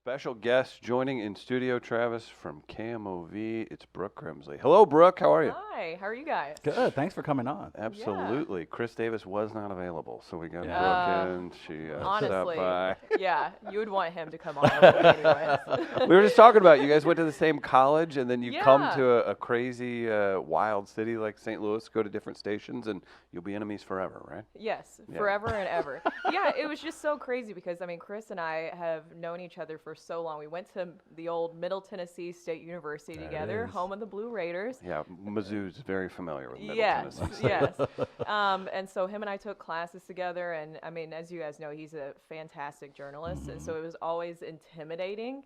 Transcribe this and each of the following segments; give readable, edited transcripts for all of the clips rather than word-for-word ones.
Special guest joining in studio, Travis, from KMOV. It's Brooke Grimsley. Hello, Brooke. How are you? Hi, how are you guys? Good. Thanks for coming on. Absolutely. Yeah. Chris Davis was not available, so we got Yeah. Brooke in. She Honestly, stopped by. yeah, you would want him to come on anyways. We were just talking about you guys went to the same college, and then you come Yeah. to a crazy, wild city like St. Louis, go to different stations, and you'll be enemies forever, right? Yes, Yeah. forever and ever. Yeah, it was just so crazy because, I mean, Chris and I have known each other for so long. We went to the old Middle Tennessee State University There it together, is. home of the Blue Raiders. Yeah, Mizzou's very familiar with Middle Yes, Tennessee State. yes. And so him and I took classes together, and I mean, as you guys know, he's a fantastic journalist, and so it was always intimidating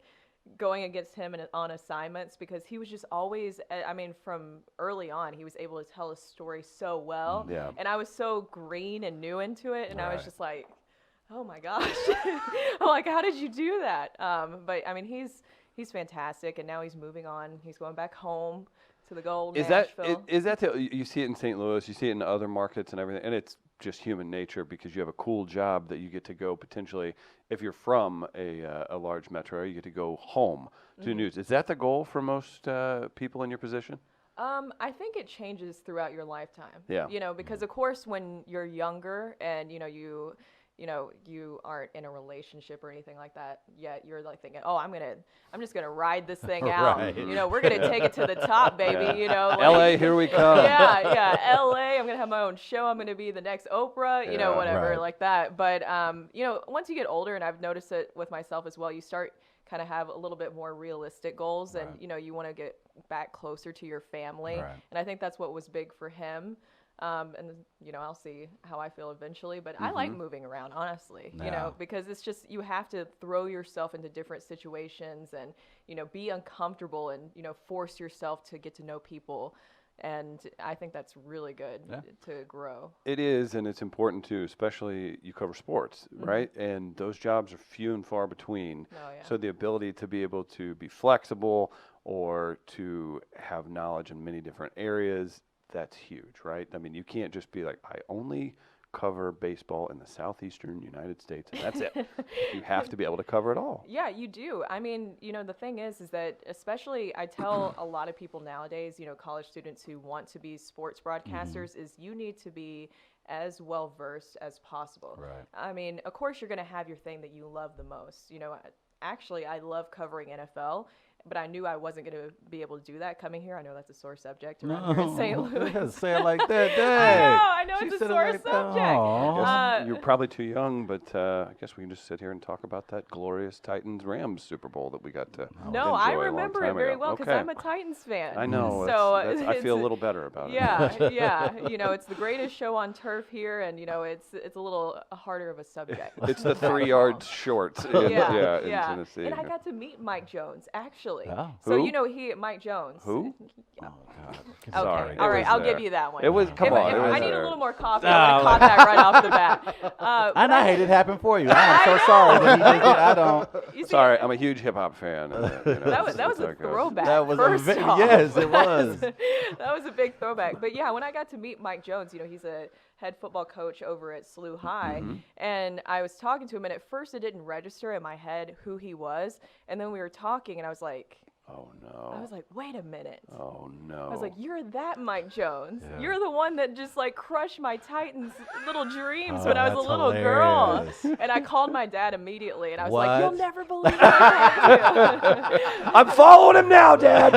going against him on assignments because he was just always, I mean, from early on, he was able to tell a story so well, Yeah. and I was so green and new into it, and I was Right. just like, oh my gosh, I'm like, how did you do that? But I mean, he's fantastic, and now he's moving on. He's going back home to the gold Is that Nashville. you see it in St. Louis, you see it in other markets and everything, and it's just human nature because you have a cool job that you get to go potentially, if you're from a large metro, you get to go home to the news. Is that the goal for most people in your position? I think it changes throughout your lifetime. Yeah. You know, because of course when you're younger and you aren't in a relationship or anything like that yet, you're like thinking, oh, I'm just gonna ride this thing out. Right. You know, we're gonna take it to the top, baby. Yeah. You know, like, LA, here we come. yeah, LA. I'm gonna have my own show. I'm gonna be the next Oprah. You know, Yeah. whatever Right. like that. But you know, once you get older, and I've noticed it with myself as well, you start kind of have a little bit more realistic goals, and Right. you know, you want to get back closer to your family. Right. And I think that's what was big for him. And you know, I'll see how I feel eventually, but I like moving around, honestly, you Yeah. know, because it's just, you have to throw yourself into different situations and, you know, be uncomfortable and, you know, force yourself to get to know people. And I think that's really good Yeah. to grow. It is, and it's important too, especially you cover sports, right? And those jobs are few and far between. Oh, yeah. So the ability to be able to be flexible or to have knowledge in many different areas, that's huge, right? I mean, you can't just be like, I only cover baseball in the southeastern United States, and that's it. You have to be able to cover it all. Yeah, you do. I mean, you know, the thing is that especially I tell a lot of people nowadays, you know, college students who want to be sports broadcasters, is you need to be as well versed as possible. Right. I mean, of course, you're going to have your thing that you love the most. You know, actually, I love covering NFL. But I knew I wasn't going to be able to do that coming here. I know that's a sore subject around here in St. Louis. Yeah, say it like that. Dang. I know, She it's a said it sore like that. subject. Aw. You're probably too young, but I guess we can just sit here and talk about that glorious Titans-Rams Super Bowl that we got to No, I enjoy a long remember it time very ago. well because Okay. I'm a Titans fan. I know. So I feel a it's- little better about it. Yeah, yeah. You know, it's the greatest show on turf here, and you know, it's a little harder of a subject. It's the 3 yards short in, Yeah, in Tennessee. And I got to meet Mike Jones actually. Oh. So Who? you know, Mike Jones. Who? Oh, God. Okay. Sorry, it All right, was I'll there. give you that one. It was- come on, it was I need there. a little more coffee. I would have caught that right off the bat. And I hate it happened for you. I am so sorry that he just did. I don't. You see, Sorry, I'm a huge hip hop fan. And, that was that's a how it goes. throwback. That was first off. yes, it was. That was a big throwback. But yeah, when I got to meet Mike Jones, you know, he's a head football coach over at SLU High, and I was talking to him, and at first it didn't register in my head who he was, and then we were talking, and I was like, Oh no. wait a minute. Oh no. I was like, you're that Mike Jones. Yeah. You're the one that just like crushed my Titans' little dreams Oh, when I was a that's little hilarious. girl. And I called my dad immediately, and I was What? like, you'll never believe what I told you. I'm following him now, Dad.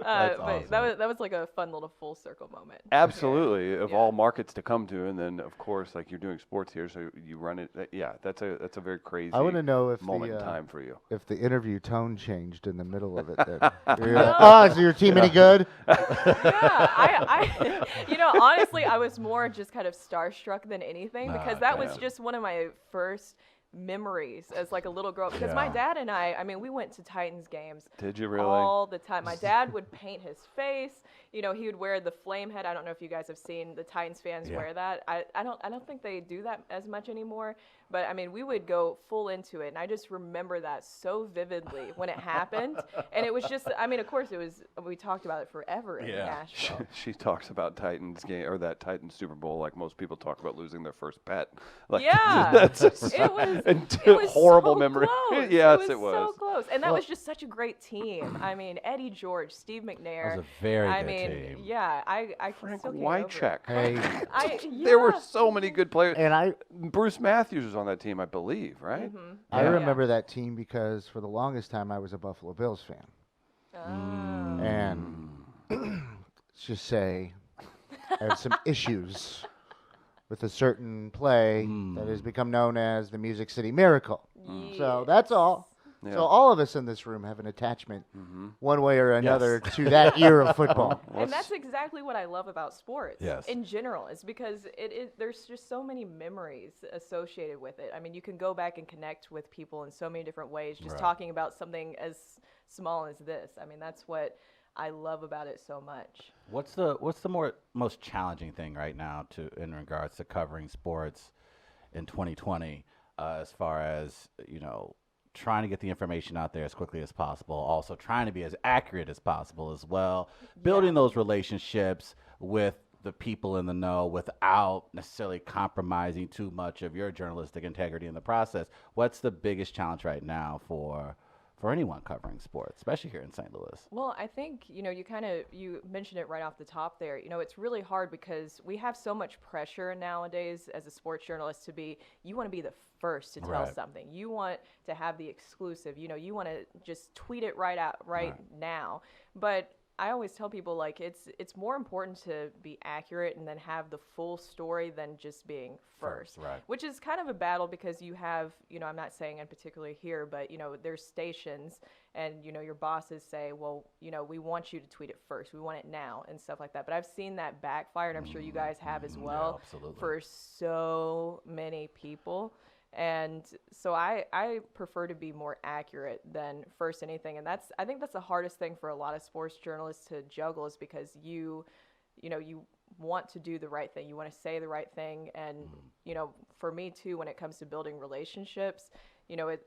That's But awesome. that was like a fun little full circle moment. Absolutely, of Yeah. all markets to come to, and then of course, like you're doing sports here, so you run it. Yeah, that's a very crazy. I want to know if moment the in time for you. if the interview tone changed in the middle of it. Then. You're like, oh, is your team any good? Yeah, you know, honestly, I was more just kind of starstruck than anything because that was yeah. just one of my first memories as like a little girl because my Yeah. dad and I mean, we went to Titans games Did you really? all the time. My dad would paint his face. You know, he would wear the flame head. I don't know if you guys have seen the Titans fans Yeah. wear that. I don't think they do that as much anymore. But I mean, we would go full into it, and I just remember that so vividly when it happened. And it was just, I mean, of course, we talked about it forever in Nashville. She talks about Titans game or that Titans Super Bowl like most people talk about losing their first pet. Like, Yeah, that's just it was horrible so memory. Close. Yes, it was so close, and that was just such a great team. I mean, Eddie George, Steve McNair. That was a very I good mean, team. yeah, I Frank still can't get over Wycheck. it. There were Yeah. so many good players. And Bruce Matthews was on that team, I believe, right? Mhm. I Yeah. remember that team because for the longest time I was a Buffalo Bills fan. Ah. And let's just say I have some issues with a certain play that has become known as the Music City Miracle. So that's all. Yeah. So all of us in this room have an attachment, Mm-hmm. one way or another, to that era of football. And that's exactly what I love about sports Yes. in general, is because there's just so many memories associated with it. I mean, you can go back and connect with people in so many different ways, just Right. talking about something as small as this. I mean, that's what I love about it so much. What's the most challenging thing right now in regards to covering sports in 2020, as far as, trying to get the information out there as quickly as possible, also trying to be as accurate as possible as well, building those relationships with the people in the know without necessarily compromising too much of your journalistic integrity in the process? What's the biggest challenge right now for anyone covering sports, especially here in St. Louis? Well, I think, you mentioned it right off the top there. It's really hard because we have so much pressure nowadays as a sports journalist you want to be the first to tell Right. something. You want to have the exclusive, you want to just tweet it right out right now. But I always tell people, like, it's more important to be accurate and then have the full story than just being first. Right. Which is kind of a battle because you have, I'm not saying in particular here, but, there's stations and, your bosses say, well, we want you to tweet it first. We want it now and stuff like that. But I've seen that backfire, and I'm sure you guys have as well, absolutely. for so many people. And so I prefer to be more accurate than first anything. And I think that's the hardest thing for a lot of sports journalists to juggle, is because you want to do the right thing. You want to say the right thing. And, for me too, when it comes to building relationships,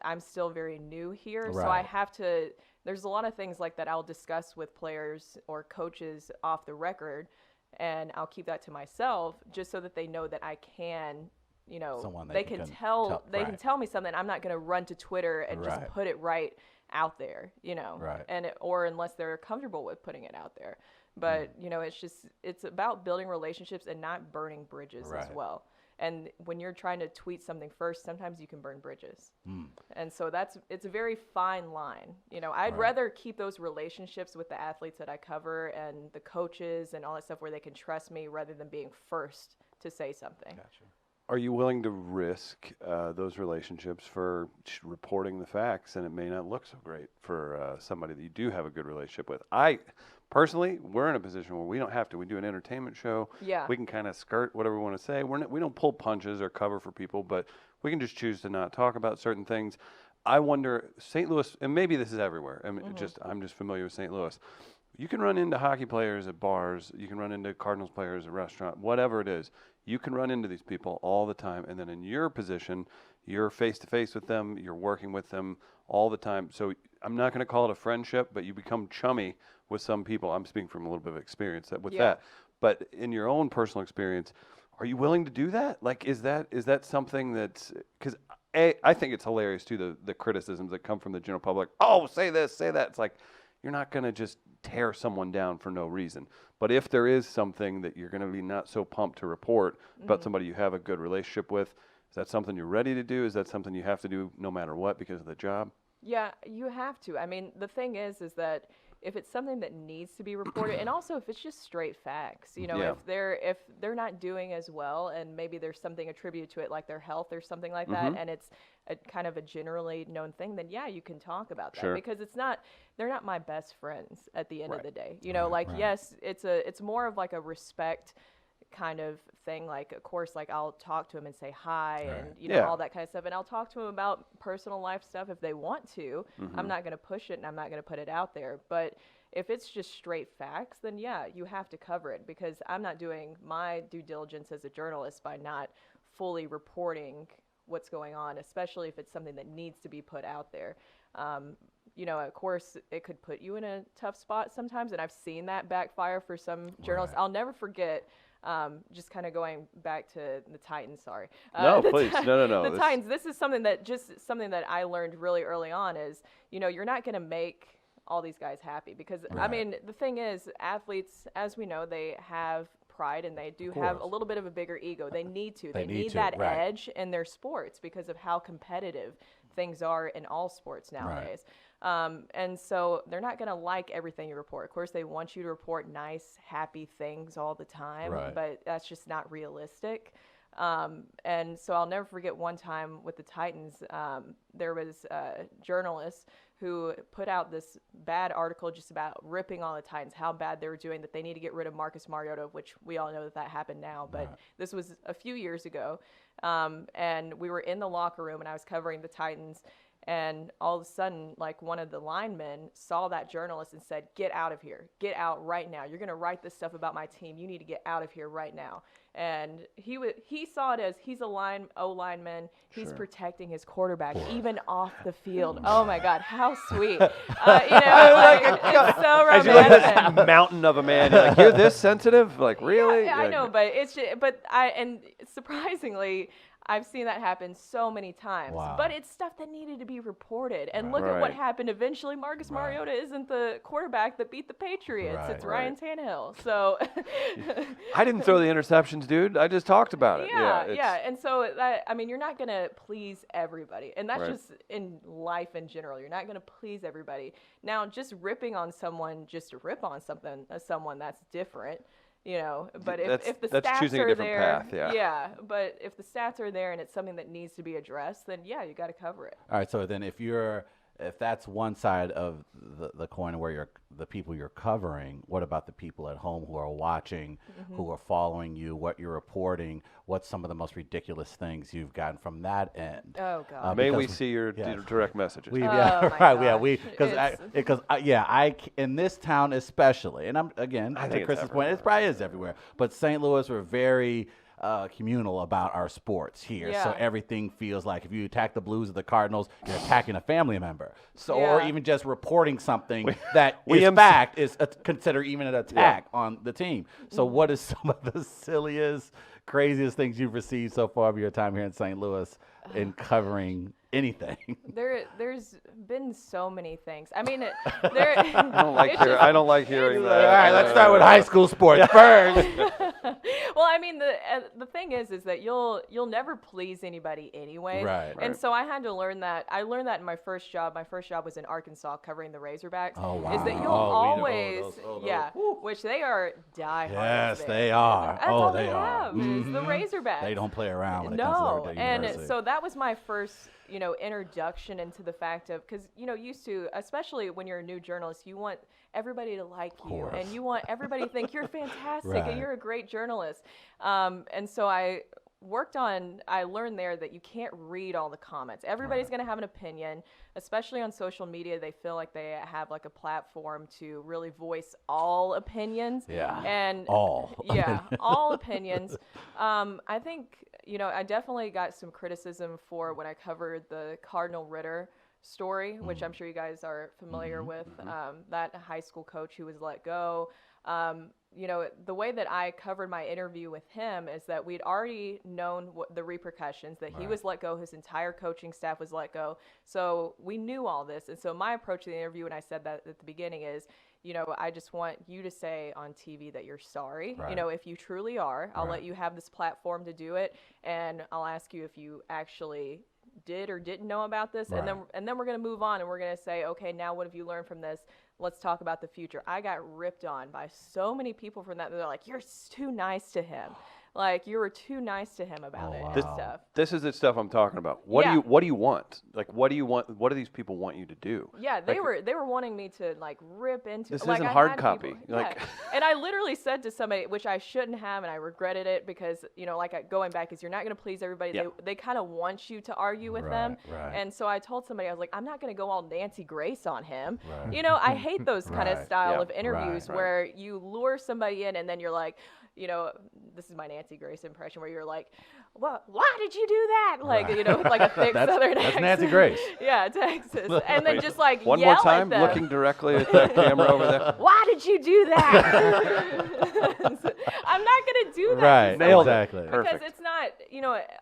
I'm still very new here. So I Right. have to, there's a lot of things like that I'll discuss with players or coaches off the record, and I'll keep that to myself just so that they know that I can, Someone they can tell right. me something. I'm not going to run to Twitter and just Right. put it right out there, Right. or unless they're comfortable with putting it out there. But, it's about building relationships and not burning bridges as Right. well. And when you're trying to tweet something first, sometimes you can burn bridges. And so it's a very fine line. I'd rather keep those relationships with the athletes that I cover and the coaches and all that stuff where they can trust me, rather than being first to say something. Gotcha. Are you willing to risk those relationships for reporting the facts, and it may not look so great for somebody that you do have a good relationship with? Personally, we're in a position where we don't have to. We do an entertainment show. Yeah. We can kind of skirt whatever we want to say. We don't pull punches or cover for people, but we can just choose to not talk about certain things. I wonder, St. Louis, and maybe this is everywhere. I mean, I'm just familiar with St. Louis. You can run into hockey players at bars. You can run into Cardinals players at a restaurant, whatever it is. You can run into these people all the time. And then in your position, you're face-to-face with them. You're working with them all the time. So I'm not going to call it a friendship, but you become chummy with some people. I'm speaking from a little bit of experience with that. But in your own personal experience, are you willing to do that? Like, is that something that's – because I think it's hilarious, too, the criticisms that come from the general public. Oh, say this, say that. It's like you're not going to just tear someone down for no reason. But if there is something that you're going to be not so pumped to report about somebody you have a good relationship with, is that something you're ready to do? Is that something you have to do no matter what because of the job? Yeah, you have to. I mean, the thing is that if it's something that needs to be reported, and also if it's just straight facts, if they're not doing as well, and maybe there's something attributed to it, like their health or something like that, and it's a kind of a generally known thing, then yeah, you can talk about that. Sure. Because they're not my best friends at the end of the day. Right. Yes, it's more of like a respect kind of thing. Like, of course, like I'll talk to him and say hi, and all that kind of stuff, and I'll talk to him about personal life stuff if they want to. I'm not going to push it, and I'm not going to put it out there. But if it's just straight facts, then yeah, you have to cover it, because I'm not doing my due diligence as a journalist by not fully reporting what's going on, especially if it's something that needs to be put out there. You know, of course, it could put you in a tough spot sometimes, and I've seen that backfire for some journalists. Right. I'll never forget, just kind of going back to the Titans, sorry. No, please. No. The Titans, this is something that I learned really early on is, you know, you're not going to make all these guys happy because, I Right. mean, the thing is, athletes, as we know, they have pride and they do have a course. little bit of a bigger ego. They need to. They They need need to, that right. edge in their sports because of how competitive things are in all sports nowadays. And so they're not going to like everything you report. Of course, they want you to report nice, happy things all the time, Right. but that's just not realistic. And so I'll never forget one time with the Titans, there was a journalist who put out this bad article just about ripping on the Titans, how bad they were doing, that they need to get rid of Marcus Mariota, which we all know that happened now, but Right. this was a few years ago. And we were in the locker room and I was covering the Titans. And all of a sudden, like one of the linemen saw that journalist and said, "Get out of here. Get out right now. You're going to write this stuff about my team. You need to get out of here right now." And he saw it as he's a O-lineman. He's protecting his quarterback, even off the field. Oh, my God. How sweet. You know, it's so As you look at romantic. this mountain of a man, you're like, you're this sensitive? Like, really? Yeah, I Like, know, but and surprisingly, I've seen that happen so many times. Wow. But it's stuff that needed to be reported. And look at what Right. happened eventually. Marcus Mariota isn't the quarterback that beat the Patriots. Right. It's Ryan Tannehill. So I didn't throw the interceptions, dude. I just talked about it. yeah. And so that, I mean, you're not going to please everybody. And that's Right. just in life in general. You're not going to please everybody. Now, just ripping on someone just to rip on someone that's different. You know, but if the that's stats choosing a are different there, path, yeah, but if the stats are there and it's something that needs to be addressed, then yeah, you got to cover it. All right, so then if that's one side of the coin where the people you're covering, what about the people at home who are watching, who are following you, what you're reporting, what's some of the most ridiculous things you've gotten from that end? Oh God. May because we see your yeah. direct messages? We, Oh, yeah, my right. Yeah, we gosh. because in this town especially, and I'm again I to think it's Chris's point, it probably is everywhere. But St. Louis, we're very communal about our sports here, so Yeah. everything feels like if you attack the Blues or the Cardinals, you're attacking a family member. So, or Yeah. even just reporting something that we is am- fact is considered even an attack on the team. So, what is some of the silliest, craziest things you've received so far of your time here in St. Louis in covering anything? There's been so many things. I mean, I don't like hearing All that. right, let's start with high school sports first. Well, I mean, the thing is that you'll never please anybody anyways. Right. And so I had to learn that. I learned that in my first job. My first job was in Arkansas covering the Razorbacks. Oh, Is that wow. you'll Oh, we know always, those. yeah, Woo. which they are diehards. Yes, there. they are. That's Oh, all they are. have is the Mhm. Razorbacks. They don't play around when it comes to No, their and university. so that was my first, introduction into the fact of, because used to, especially when you're a new journalist, you want everybody to like you, course. and you want everybody to think you're fantastic Right. and you're a great journalist. And so I learned there that you can't read all the comments. Everybody's going to have an opinion, especially on social media. They feel like they have like a platform to really voice all opinions. Yeah. And All yeah, all opinions. I think, I definitely got some criticism for when I covered the Cardinal Ritter story, which I'm sure you guys are familiar with, that high school coach who was let go. The way that I covered my interview with him is that we'd already known the repercussions, that he was let go, his entire coaching staff was let go. So we knew all this. And so my approach to the interview, and I said that at the beginning, is, I just want you to say on TV that you're sorry. Right. If you truly are, I'll Right. let you have this platform to do it. And I'll ask you if you actually did or didn't know about this. Right. And then we're going to move on and we're going to say, okay, now what have you learned from this? Let's talk about the future. I got ripped on by so many people from that. They're like, you're too nice to him. Like, you were too nice to him about Oh, it wow. and stuff. This is the stuff I'm talking about. What Yeah. do you want? Like, what do you want? What do these people want you to do? Yeah, they were wanting me to like rip into. This like, isn't I hard had copy. people- Like- yeah. And I literally said to somebody, which I shouldn't have, and I regretted it because going back is you're not going to please everybody. Yeah. They kind of want you to argue with them, Right. and so I told somebody, I was like, I'm not going to go all Nancy Grace on him. Right. I hate those kind of Right. style Yeah. of interviews Right. where you lure somebody in and then you're like, this is my Nancy Grace impression where you're like, well, why did you do that? Like, with like a thick Southern That's accent. Nancy Grace. Yeah, Texas. And then just like One yell more time, at them. looking directly at that camera over there. Why did you do that? I'm not going to do that. Right, to Nailed it. someone. exactly. Because Perfect. it's not,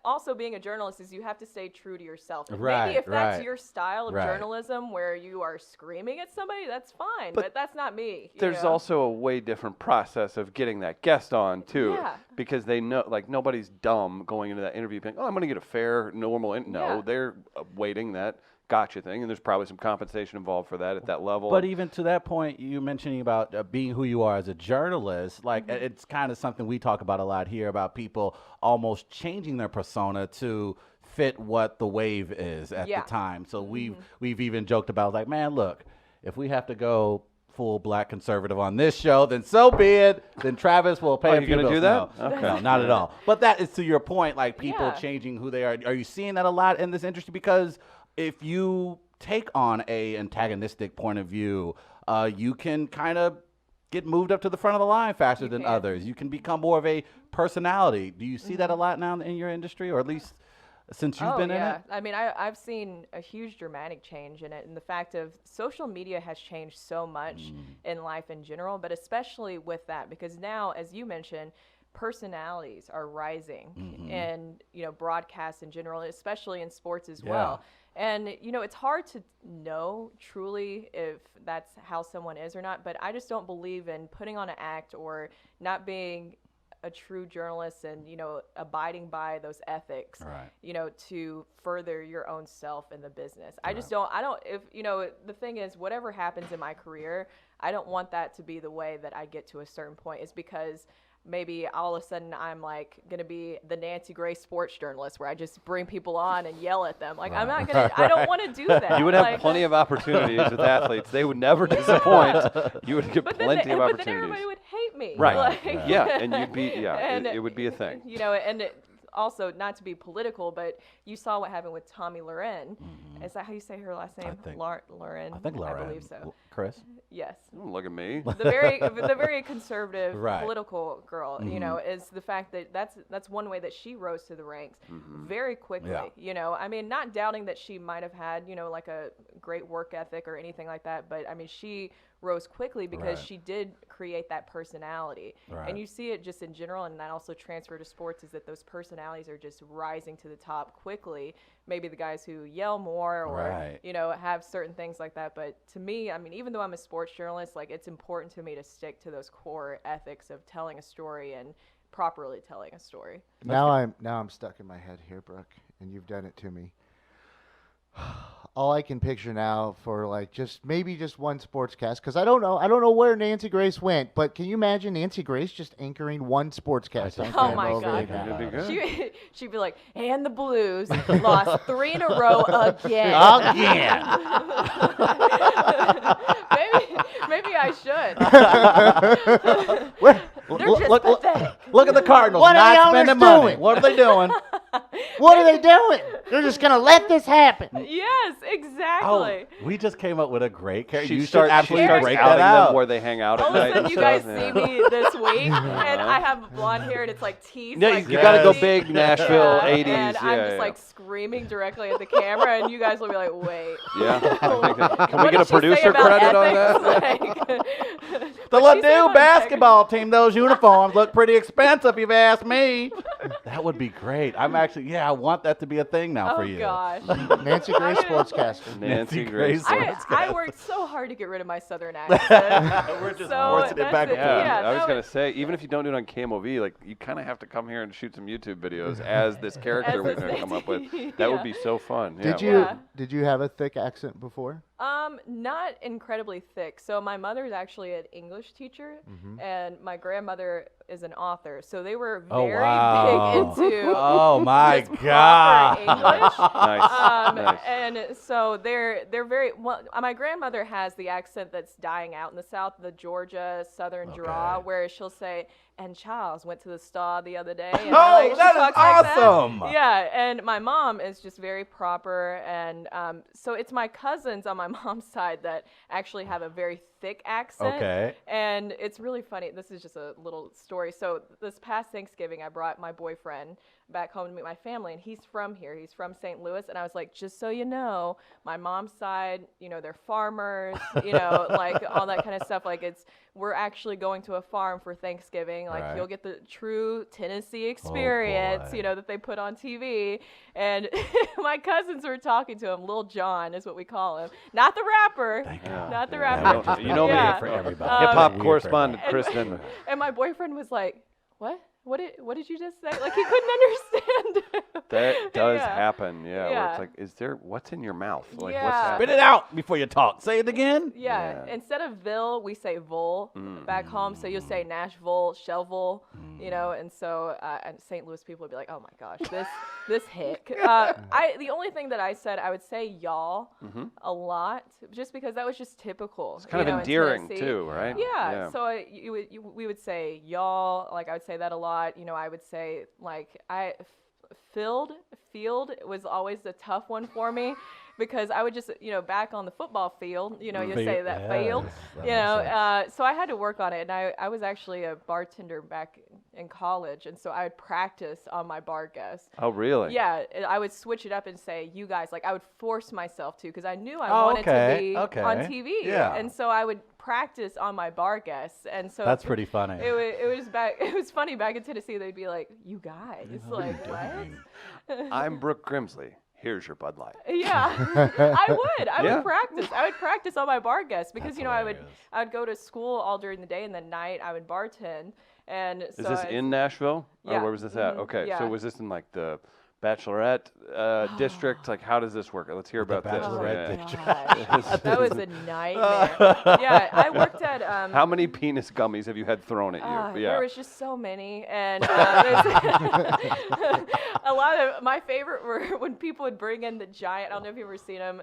also being a journalist is you have to stay true to yourself. And Right, maybe if that's right. your style of Right. journalism where you are screaming at somebody, that's fine. But that's not me. There's also a way different process of getting that guest on too, Yeah. because they know, like, nobody's dumb going into that interview being, oh, I'm going to get a fair, normal. No, Yeah. they're waiting that gotcha thing, and there's probably some compensation involved for that at that level. But even to that point, you mentioning about being who you are as a journalist, like it's kind of something we talk about a lot here about people almost changing their persona to fit what the wave is at Yeah. the time. So we've even joked about like, man, look, if we have to go full black conservative on this show, then so be it. Then Travis will pay. Oh, a you few gonna do bills. that? No, Okay. no, not at all. But that is to your point, like people Yeah. changing who they are. Are you seeing that a lot in this industry? Because if you take on a antagonistic point of view, you can kind of get moved up to the front of the line faster than can. others. You can become more of a personality. Do you see that a lot now in your industry, or at least since you've been in it? I mean, I've seen a huge dramatic change in it, and the fact of social media has changed so much in life in general, but especially with that, because now, as you mentioned, personalities are rising in broadcasts in general, especially in sports as well. And it's hard to know truly if that's how someone is or not, but I just don't believe in putting on an act or not being a true journalist and abiding by those ethics, Right. to further your own self in the business. I just don't. If the thing is, whatever happens in my career, I don't want that to be the way that I get to a certain point. It's because maybe all of a sudden I'm like gonna be the Nancy Grace sports journalist where I just bring people on and yell at them. Like I'm not gonna. I don't want to do that. You would have Like, plenty of opportunities with athletes. They would never disappoint. You would get But then, plenty of but then opportunities. everybody would hate me. Right. Like, Yeah, and you'd be, and it would be a thing. And also, not to be political, but you saw what happened with Tommy Loren. Is that how you say her last name? think- Loren. I think Lauren. I believe so. Chris? Yes. Don't look at me. The very conservative Right. political girl, is the fact that that's one way that she rose to the ranks very quickly. Yeah. I mean, not doubting that she might have had, like a great work ethic or anything like that, but I mean, she rose quickly because Right. she did create that personality. Right. And you see it just in general, and that also transfer to sports, is that those personalities are just rising to the top quickly. Maybe the guys who yell more or, Right. have certain things like that. But to me, I mean, even though I'm a sports journalist, like it's important to me to stick to those core ethics of telling a story and properly telling a story. Now I'm stuck in my head here, Brooke, and you've done it to me. All I can picture now for like maybe just one sportscast, because I don't know where Nancy Grace went, but can you imagine Nancy Grace just anchoring one sportscast? on Oh camera my over God. again? That'd be good. She'd be like, and the Blues lost 3 in a row again. Again. maybe I should. They're just pathetic. Look at the Cardinals What are the not owners spending money. doing? What are they doing? What are they doing? They're just gonna let this happen. Yes, exactly. We just came up with a great character. She You should starts absolutely starts break outing that them out. where they hang out at All of a night. sudden, and you stuff. guys see me this week, and I have blonde hair, and it's like teeth. Yeah, like you gotta go crazy. big Nashville Yeah, 80s. and I'm yeah, just yeah. like screaming directly at the camera, and you guys will be like, "Wait." Yeah, I think that- can we What get a did she say producer about credit on that? ethics? The What'd she say Ladue about basketball team, those uniforms look pretty expensive, if you've asked me. That would be great. I want that to be a thing now for Oh you. gosh. Nancy Grace sportscaster. Nancy Grace. I worked so hard to get rid of my southern accent. We're just So forcing it that's back it. and forth. Yeah, I was no, gonna say, even if you don't do it on KMOV, like you kind of have to come here and shoot some YouTube videos as this character As we're this gonna come up with. thing. That would Yeah. be so fun. Did Yeah. you have a thick accent before? Not incredibly thick. So my mother's actually an English teacher, and my grandmother is an author. So they were Oh, very wow. big into Oh my just proper God. English. Nice. And so they're very well. My grandmother has the accent that's dying out in the South, the Georgia Southern draw, Okay. where she'll say, "And Charles went to the store the other day." And Oh, she that is talks like that. awesome. Yeah, and my mom is just very proper, and so it's my cousins on my mom's side that actually have a very thick accent. Okay. And it's really funny. This is just a little story. story. So this past Thanksgiving, I brought my boyfriend back home to meet my family, and he's from here. He's from St. Louis, and I was like, just so you know, my mom's side, they're farmers, like all that kind of stuff. Like we're actually going to a farm for Thanksgiving. Like Right. you'll get the true Tennessee experience, boy. that they put on TV. And my cousins were talking to him. Lil Jon is what we call him, not the rapper, Thank Yeah. not the Yeah, rapper. you know me. Yeah. For everybody. Hip hop Weird for correspondent everybody. Chris Denman. And my boyfriend was like, "What? What did you just say?" Like he couldn't understand. That does Yeah. happen, yeah. Where Yeah. it's like, what's in your mouth? Like, Yeah. what's Spit happening? it out before you talk. Say it again. Yeah. Yeah. Instead of Ville, we say Vol back home. So you'll say Nashville, Shelville, and so and St. Louis people would be like, "Oh my gosh, this hick." The only thing that I said, I would say y'all a lot, just because that was just typical. It's kind of in endearing Tennessee. too, right? Yeah. So we would say y'all. Like I would say that a lot. I would say like field was always the tough one for me because I would just back on the football field you say that field so I had to work on it, and I was actually a bartender back in college, and so I would practice on my bar guests. Oh, really? Yeah, I would switch it up and say you guys, like I would force myself to, because I knew I Oh, wanted okay, to be okay. on TV, Yeah. and so I would practice on my bar guests, and so That's pretty funny. it was funny back in Tennessee. They'd be like, "You guys, like what?" I'm Brooke Grimsley. Here's your Bud Light. Yeah, I would Yeah. practice. I would practice on my bar guests because That's I hilarious. would go to school all during the day, and then night I would bartend. And Is so this in Nashville? Or Yeah. where was this at? Mhm. Okay. Yeah. So was this in like the Bachelorette district? Like, how does this work? Let's hear about this. Bachelorette Yeah. district. gosh, that was a nightmare. Yeah, I worked at How many penis gummies have you had thrown at you? There was just so many, and a lot of my favorite were when people would bring in the giant. I don't know if you've ever seen them,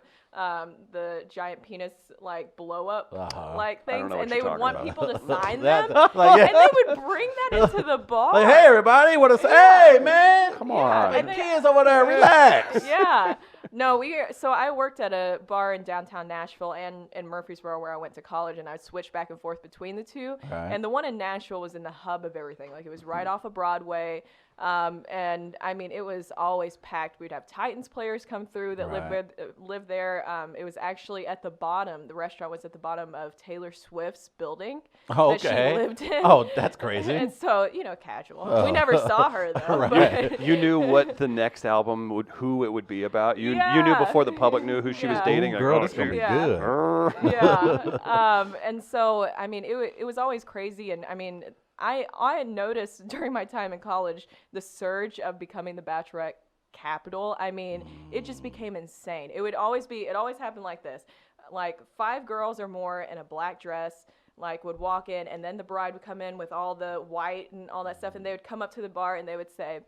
the giant penis like blow up like I don't things, know what and you're they would talking want about. people to sign That- them, like, yeah. and they would bring that into the bar. Like, hey, everybody, what to say? Hey, man. Come on. and The they- kids over there, relax. Yeah. No, so I worked at a bar in downtown Nashville and in Murfreesboro where I went to college, and I switched back and forth between the two. Right. And the one in Nashville was in the hub of everything. Like it was right off of Broadway. And I mean, it was always packed. We'd have Titans players come through that Right. lived there. It was actually at the bottom. The restaurant was at the bottom of Taylor Swift's building Oh, that she okay. lived in. Oh, that's crazy. And so, casual. We never saw her though. Right. But You knew what the next album who it would be about. You knew Yeah. before the public knew who she was Yeah. dating. Ooh, Like, girl, oh, this gonna be dude. Yeah. good. Yeah. And so, I mean, it was always crazy. And I mean, I had noticed during my time in college the surge of becoming the Bachelorette capital. I mean, it just became insane. It always happened like this. Like 5 girls or more in a black dress like would walk in, and then the bride would come in with all the white and all that stuff, and they would come up to the bar and they would say,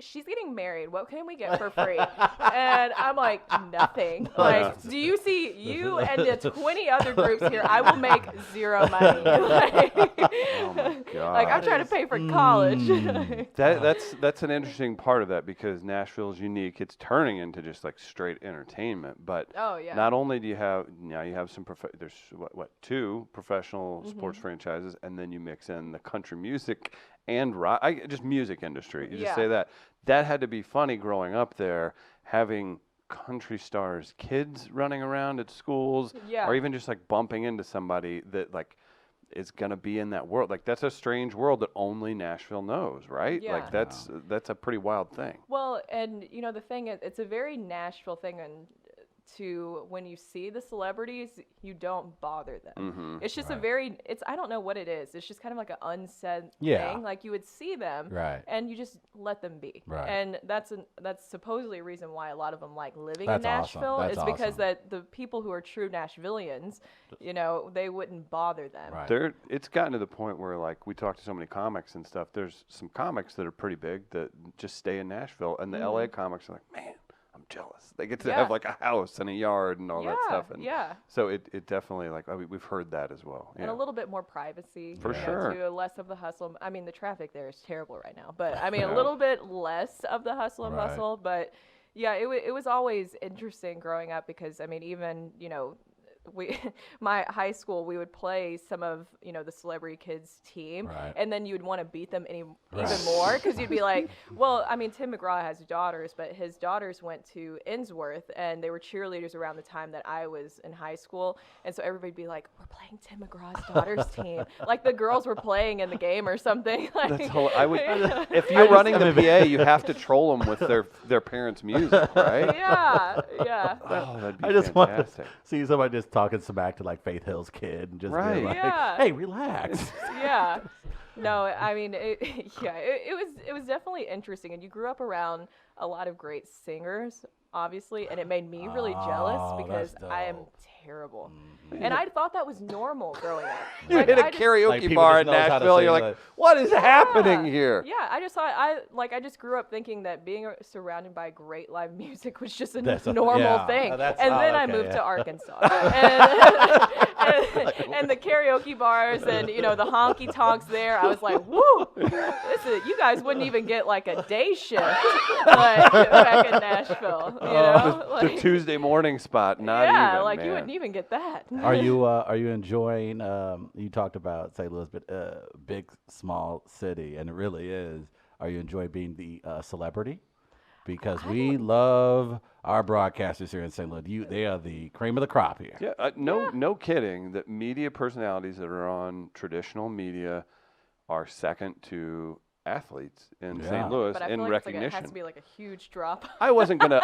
she's getting married. What can we get for free? And I'm like, nothing. Like, do you see you and the 20 other groups here? I will make 0 money. Oh my God. Like, I'm trying to pay for college. That's an interesting part of that, because Nashville is unique. It's turning into just like straight entertainment. But Oh, yeah. not only do you have some there's what 2 professional Mm-hmm. sports franchises, and then you mix in the country music and rock, just music industry. You just Yeah. say that. That had to be funny growing up there, having country stars kids running around at schools, Yeah. or even just like bumping into somebody that like is gonna be in that world. Like, that's a strange world that only Nashville knows, right? Yeah. Like, that's a pretty wild thing. Well, and the thing is, it's a very Nashville thing, and when you see the celebrities, you don't bother them. Mm-hmm. It's just Right. I don't know what it is. It's just kind of like an unsaid Yeah. thing. Like you would see them, Right. and you just let them be. Right. And that's supposedly a reason why a lot of them like living That's in awesome. Nashville. That's is because awesome. that the people who are true Nashvillians, they wouldn't bother them. Right. It's gotten to the point where, like, we talk to so many comics and stuff. There's some comics that are pretty big that just stay in Nashville, and the LA comics are like, man, I'm jealous. They get to Yeah. have like a house and a yard and all that stuff. And yeah. so it definitely, like, we've heard that as well. And a little bit more privacy. For you know, sure. too, less of the hustle. I mean, the traffic there is terrible right now. But, I mean, Yeah. a little bit less of the hustle and Right. bustle. But, yeah, it was always interesting growing up because, I mean, even, my high school, we would play some of, the celebrity kids team, Right. and then you'd want to beat them even Right. more, because you'd be like, well, I mean, Tim McGraw has daughters, but his daughters went to Innsworth, and they were cheerleaders around the time that I was in high school, and so everybody'd be like, we're playing Tim McGraw's daughter's team, like the girls were playing in the game or something. Like, That's I would, if you're running the PA, you have to troll them with their parents' music, right? yeah. Oh, that'd be I just want to fantastic. see somebody just talking smack to like Faith Hill's kid and just Right. be like, Yeah. hey, relax. Yeah. No, I mean, it was definitely interesting, and you grew up around a lot of great singers, obviously, and it made me really jealous Oh, because that's I am dope. terrible, and I thought that was normal growing up. You Like, hit a I just- karaoke Like, people bar just in knows how to Nashville. sing, You're like, like- what is happening here? Yeah, I just thought I just grew up thinking that being surrounded by great live music was just a That's a- normal yeah. thing. Oh, that's- And then I okay, moved yeah. to Arkansas, and the karaoke bars and the honky tonks there. I was like, woo! You guys wouldn't even get like a day shift like back in Nashville. The Tuesday morning spot, not yeah, even, like man. you wouldn't even get that. Are you enjoying? You talked about St. Louis, but big small city, and it really is. Are you enjoying being the celebrity? Because we love our broadcasters here in St. Louis. They are the cream of the crop here. Yeah, no kidding. That media personalities that are on traditional media are second to athletes in Yeah. St. Louis But I in feel like it recognition. has to be like a huge drop. I wasn't gonna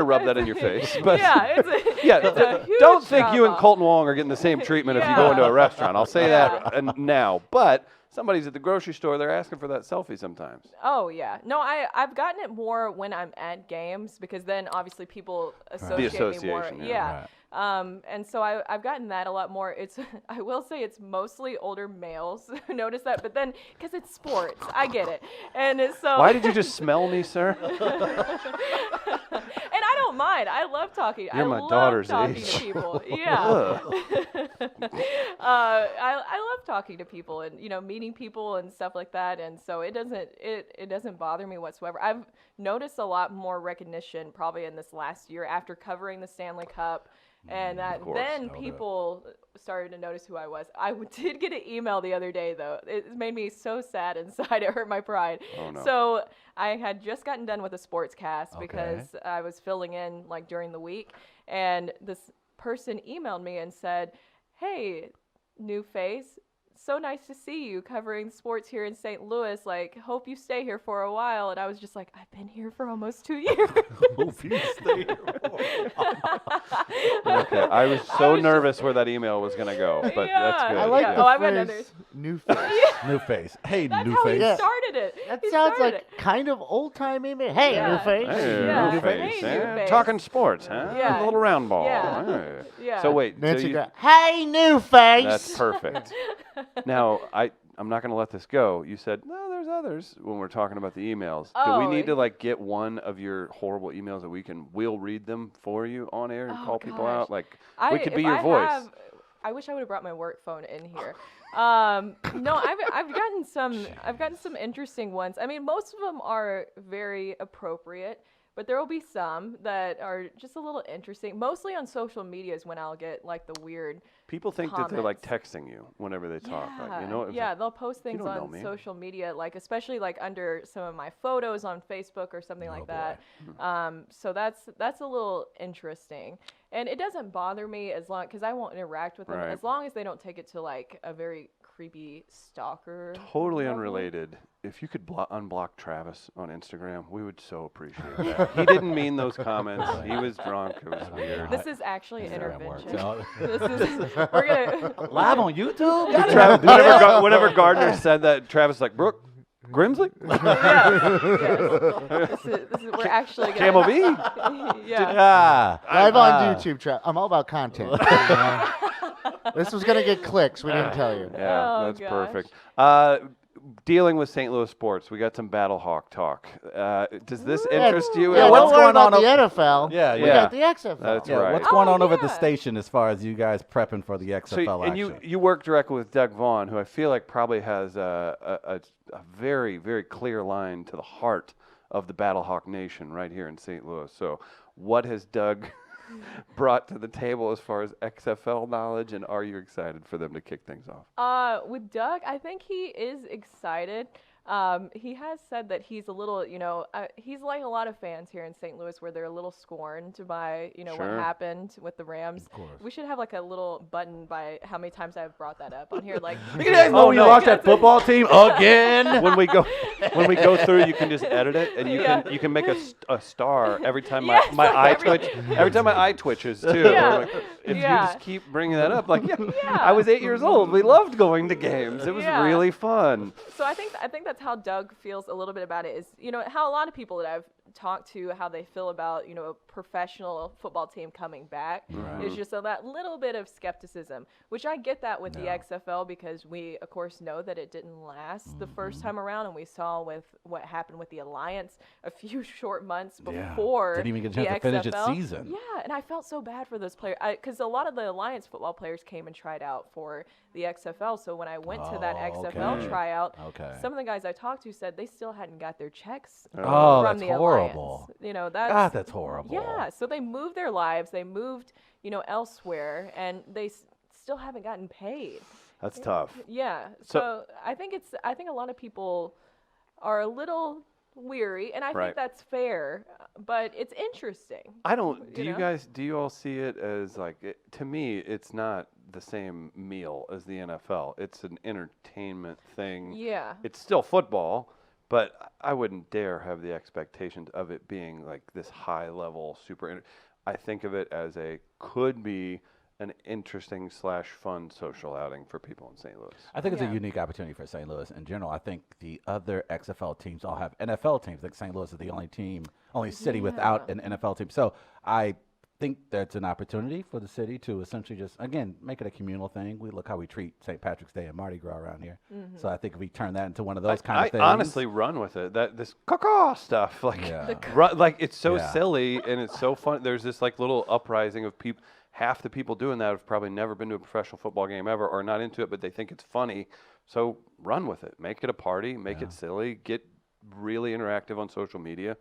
rub that in your face, but yeah, it's a huge don't think you and drop-off. Colton Wong are getting the same treatment if you go Yeah. into a restaurant. I'll say Yeah. that now. But somebody's at the grocery store, they're asking for that selfie sometimes. Oh yeah, no, I've gotten it more when I'm at games, because then obviously people associate me more. association, yeah. Yeah. Right. And so I've gotten that a lot more. It's I will say it's mostly older males who notice that, but then because it's sports, I get it. And so Why did you just smell me, sir? And I don't mind. I love talking. You're I my love daughter's talking age. to people. Yeah. Ugh. I love talking to people and meeting people and stuff like that. And so it doesn't bother me whatsoever. I've noticed a lot more recognition probably in this last year after covering the Stanley Cup. And that course. then No doubt. people started to notice who I was. Did get an email the other day, though. It made me so sad inside. It hurt my pride. Oh, no. So I had just gotten done with a sports cast Okay. because I was filling in like during the week. And this person emailed me and said, hey, new face. So nice to see you covering sports here in St. Louis. Like, hope you stay here for a while. And I was just like, I've been here for almost 2 years. Hope you stay here for a while. Okay, I was so nervous where that email was going to go, but that's Yeah. good. I like Yeah. the Oh, I've got phrase others. new face. New face. Hey, That's new how face. he Yeah. started it. That He sounds started like kind of old-timey. Hey, Yeah. new face. Hey, Yeah. new Hey, face, new eh? face. Talking sports, huh? Yeah. A little round ball. Yeah. Hey. Yeah. So wait, so Nancy you- Gra- hey, new face. that's perfect. Now, I'm not going to let this go. You said, no, there's others when we're talking about the emails. Do we Oh. need to like get one of your horrible emails that we'll read them for you on air and Oh, call people gosh. out? Like, we could be if your I voice. I wish I would have brought my work phone in here. No, I've gotten some interesting ones. I mean, most of them are very appropriate, but there will be some that are just a little interesting. Mostly on social media is when I'll get like the weird. People think that they're like texting you whenever they talk. Like, you know, it's yeah, like, they'll post things don't know on me. social media, like especially like under some of my photos on Facebook or something like that. So that's a little interesting, and it doesn't bother me as long because I won't interact with them Right. as long as they don't take it to like a very creepy stalker. Totally level. unrelated. If you could unblock Travis on Instagram, we would so appreciate that. He didn't mean those comments. He was drunk. It was weird. This is actually an Instagram works. intervention. This is we're gonna. Live on YouTube? Travis, whenever Gardner said that, Travis was like, Brooke Grimsley? We're actually gonna. Camel V? Yeah. Live on YouTube. I'm all about content. you know? This was gonna get clicks. We didn't tell you. Yeah, Oh, that's gosh. perfect. Dealing with St. Louis sports, we got some Battlehawk talk. Does this interest you? Yeah, at what's all? don't worry going about on the up- NFL. Yeah, We yeah. got the XFL. That's Yeah, right. what's going on over at the yeah. station as far as you guys prepping for the XFL So, and action? you work directly with Doug Vaughn, who I feel like probably has a very, very clear line to the heart of the Battlehawk Nation right here in St. Louis. So what has Doug brought to the table as far as XFL knowledge, and are you excited for them to kick things off? With Doug, I think he is excited. He has said that he's a little, he's like a lot of fans here in St. Louis where they're a little scorned by, what Sure. happened with the Rams. Of course. We should have like a little button by how many times I've brought that up on here. Like, You guys know you no. lost that football team again. when we go through, you can just edit it, and you can make a star every time Yes, my like eye every- twitch. Every time my eye twitches too. Yeah. Like, if Yeah. you just keep bringing that up, like Yeah. I was 8 years old. We loved going to games. It was Yeah. really fun. So I think that's how Doug feels a little bit about it is, how a lot of people that I've talked to, how they feel about, a professional football team coming back. Right. It's just that little bit of skepticism, which I get that with the XFL because we, of course, know that it didn't last the first time around, and we saw with what happened with the Alliance a few short months before Didn't even get a the chance to finish its XFL. season. Yeah, and I felt so bad for those players because a lot of the Alliance football players came and tried out for the XFL. So when I went to that XFL okay. tryout, Okay. some of the guys I talked to said they still hadn't got their checks Oh, from that's the horrible. Alliance. God, that's horrible. Yeah, so they moved their lives, they moved, elsewhere, and they still haven't gotten paid. That's tough. Yeah, So- so I think a lot of people are a little weary, and I Right. think that's fair, but it's interesting. I don't. Do You you know? guys? Do you all see it as like? To me, it's not the same meal as the NFL. It's an entertainment thing. Yeah. It's still football, but I wouldn't dare have the expectations of it being like this high level super. I think of it as could be an interesting / fun social outing for people in St. Louis. I think it's a Yeah. unique opportunity for St. Louis in general. I think the other XFL teams all have NFL teams. Like St. Louis is the only city without an NFL team. So I think that's an opportunity for the city to essentially just, again, make it a communal thing. We look how we treat St. Patrick's Day and Mardi Gras around here. So I think if we turn that into one of those kind I of things. honestly run with it. This caw stuff, like, Yeah. like it's so Yeah. silly and it's so fun. There's this like little uprising of people. Half the people doing that have probably never been to a professional football game ever, or not into it, but they think it's funny. So run with it. Make it a party. Make it silly. Get really interactive on social media.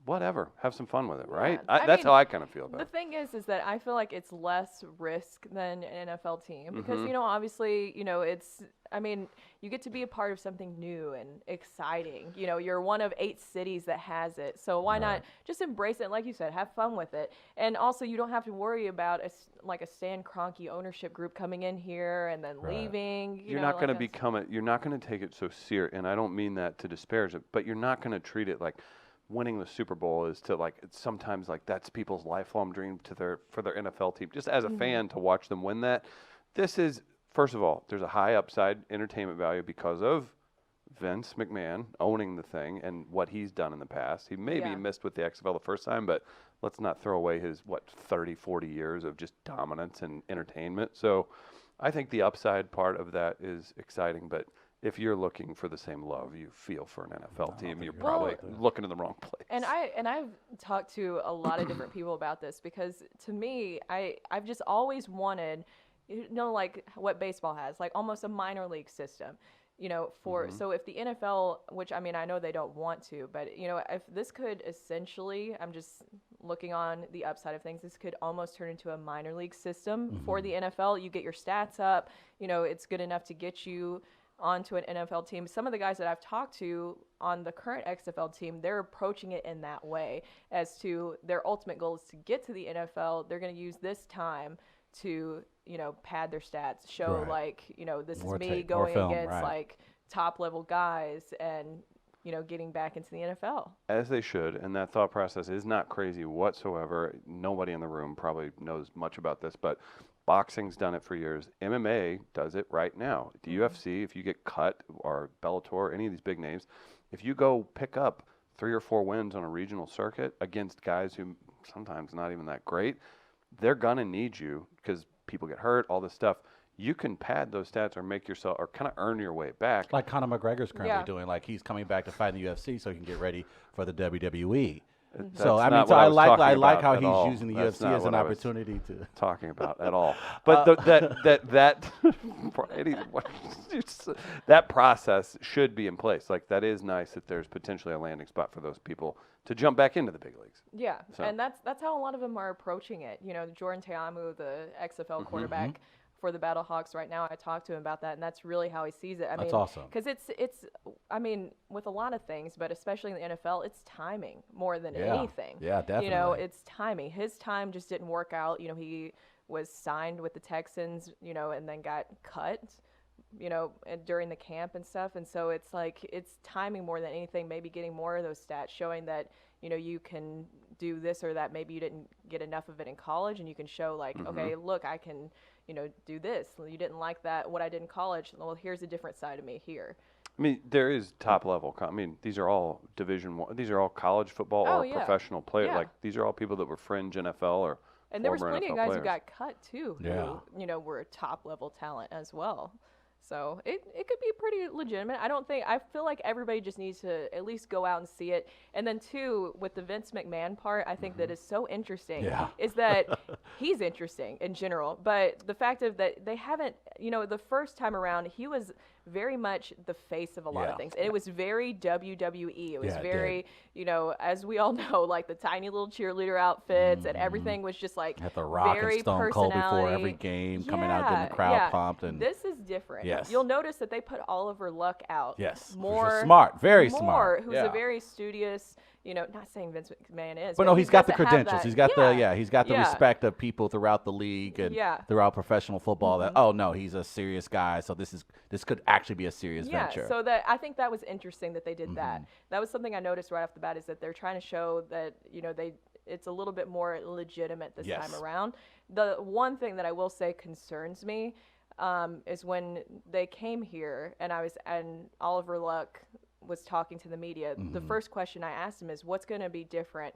Whatever. Have some fun with it, right? I That's mean, how I kind of feel about The it. thing is that I feel like it's less risk than an NFL team because Mm-hmm. obviously it's. I mean, you get to be a part of something new and exciting. You're one of 8 cities that has it, so why not just embrace it? Like you said, have fun with it, and also you don't have to worry about a Stan Kroenke ownership group coming in here and then leaving. You're not going to you're not going to take it so serious, and I don't mean that to disparage it, but you're not going to treat it like winning the Super Bowl is to like sometimes like that's people's lifelong dream for their NFL team. Just as a fan to watch them win that, this is first of all there's a high upside entertainment value because of Vince McMahon owning the thing and what he's done in the past. He maybe missed with the XFL the first time, but let's not throw away his 30, 40 years of just dominance and entertainment. So I think the upside part of that is exciting, but if you're looking for the same love you feel for an NFL team, you're probably looking in the wrong place. And I've talked to a lot of different people about this because to me, I've just always wanted, like what baseball has, like almost a minor league system. So if the NFL, which I mean I know they don't want to, but if this could essentially, I'm just looking on the upside of things, this could almost turn into a minor league system for the NFL. You get your stats up, it's good enough to get you onto an NFL team. Some of the guys that I've talked to on the current XFL team, they're approaching it in that way as to their ultimate goal is to get to the NFL. They're going to use this time to, pad their stats, show like, this More is me tape, more going film, against right. like top level guys and, getting back into the NFL. As they should, and that thought process is not crazy whatsoever. Nobody in the room probably knows much about this, but boxing's done it for years. MMA does it right now. The UFC, if you get cut, or Bellator, any of these big names, if you go pick up 3 or 4 wins on a regional circuit against guys who sometimes not even that great, they're going to need you because people get hurt, all this stuff. You can pad those stats or make yourself or kind of earn your way back. Like Conor McGregor's currently Yeah. doing, like he's coming back to fight in the UFC so he can get ready for the WWE. That's So I not mean, so what I was like talking like about how at he's all. using the That's UFC not as an what I was opportunity to. talking about at all. But that process should be in place. Like, that is nice that there's potentially a landing spot for those people to jump back into the big leagues. Yeah, So- and that's how a lot of them are approaching it. You know, Jordan Teamu, the XFL quarterback for the Battlehawks right now, I talked to him about that, and that's really how he sees it. I That's mean, awesome. because I mean, with a lot of things, but especially in the NFL, it's timing more than anything. Yeah, definitely. You know, it's timing. His time just didn't work out. You know, he was signed with the Texans, you know, and then got cut, you know, during the camp and stuff. And so it's like, it's timing more than anything, maybe getting more of those stats showing that, you know, you can do this or that. Maybe you didn't get enough of it in college, and you can show like, okay, look, I can, you know, do this. You didn't like that, what I did in college. Well, here's a different side of me here. I mean, there is top level. I mean, these are all Division I. These are all college football Oh, or yeah. professional players. Yeah. Like, these are all people that were fringe NFL or And there was former plenty NFL of guys players. who got cut too, Yeah. who, you know, were top level talent as well. So it could be pretty legitimate. I feel like everybody just needs to at least go out and see it. And then too, with the Vince McMahon part, I think that is so interesting Yeah. is that he's interesting in general. But the fact of that they haven't, you know, the first time around, he was very much the face of a lot Yeah. of things. And it was very WWE. It was Yeah, it very, you know, as we all know, like the tiny little cheerleader outfits and everything was just like At the Rock very and Stone Cold before every personality. game, coming out, getting the crowd pumped, and This is different. Yes. You'll notice that they put Oliver Luck out. Yes, which was More smart, very more, smart. Who's Yeah. a very studious, you know, not saying Vince McMahon is. But no, he's got the doesn't have credentials. that- He's got he's got the yeah. respect of people throughout the league and Yeah. throughout professional football. That oh no, he's a serious guy. So this could actually be a serious Yeah, venture. so that I think that was interesting that they did that. That was something I noticed right off the bat is that they're trying to show that, you know, it's a little bit more legitimate this Yes. time around. The one thing that I will say concerns me is when they came here and Oliver Luck was talking to the media. The first question I asked him is, what's going to be different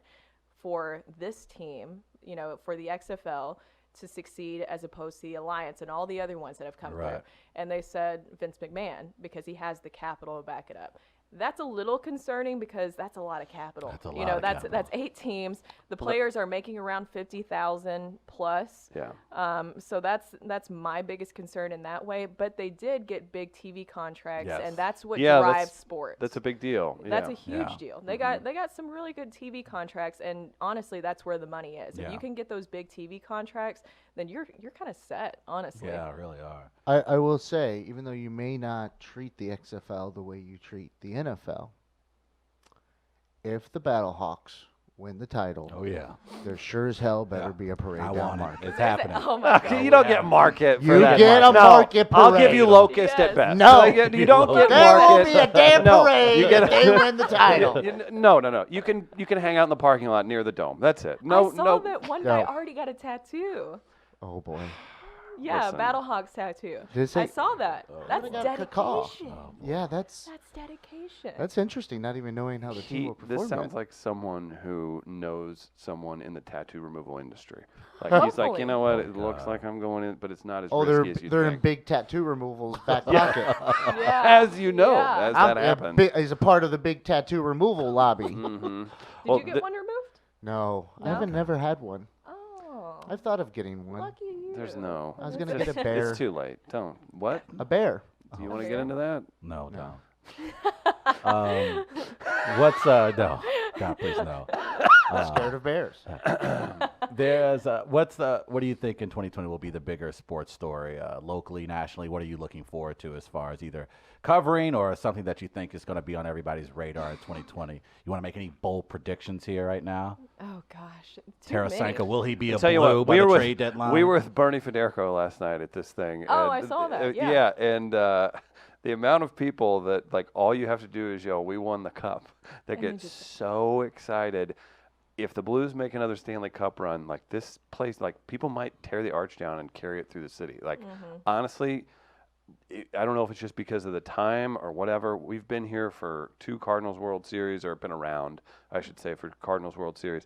for this team, you know, for the XFL to succeed as opposed to the Alliance and all the other ones that have come through? Right. And they said Vince McMahon, because he has the capital to back it up. That's a little concerning because that's a lot of capital. That's a you lot know, of that's capital. 8 teams. The players are making around 50,000 plus. Yeah. So that's my biggest concern in that way. But they did get big TV contracts, Yes. and that's what Yeah, drives sports. That's a big deal. That's yeah. a huge Yeah. deal. They got some really good TV contracts, and honestly, that's where the money is. Yeah. If you can get those big TV contracts, then you're kind of set, honestly. Yeah, really are. I will say, even though you may not treat the XFL the way you treat the NFL, if the Battlehawks win the title, Oh yeah, there sure as hell better Yeah. be a parade I down want it. Market. It's happening. Oh my God. You don't get market for You that. get a no, market I'll give you parade. locust Yes. at best. No. Like, you don't get There market. will be a damn No, parade you get if they win the title. No. You can hang out in the parking lot near the dome. That's it. No, I saw no. that one guy No. already got a tattoo. Oh boy. Yeah, Listen. Battlehawks tattoo. Did I it say- saw that. That's They got Kakao. dedication. Yeah, that's That's dedication. interesting. Not even knowing how the team will perform. This sounds yet. like someone who knows someone in the tattoo removal industry. Like, he's like, Hopefully. you know what? Oh, It looks God. like I'm going in, but it's not as Oh, they're risky as you they're in think. big tattoo removals back pocket. Yeah. As you know, Yeah. as that I'm happens. He's a part of the big tattoo removal lobby. Mm-hmm. Did you get one removed? No, I No? haven't never had one. Oh. I've thought of getting one. Lucky you. There's no. I was gonna It's- get a bear. It's too late. Don't. What? A bear. Do you want to get into that? No, No. no. What's no? God, please no. Scared of bears. There's what do you think in 2020 will be the bigger sports story locally, nationally? What are you looking forward to as far as either covering or something that you think is going to be on everybody's radar in 2020? You want to make any bold predictions here right now? Oh gosh. Too Tarasenko, many. will he be a Tell you blue what, by we the were trade deadline? we were with Bernie Federico last night at this thing. Oh, and, I saw that, yeah. and the amount of people that like all you have to do is yell, "We won the cup!" That And you get just- so excited. If the Blues make another Stanley Cup run, like this place, like people might tear the arch down and carry it through the city. Like honestly, I don't know if it's just because of the time or whatever. We've been here for 2 Cardinals World Series, or been around, I should say, for Cardinals World Series.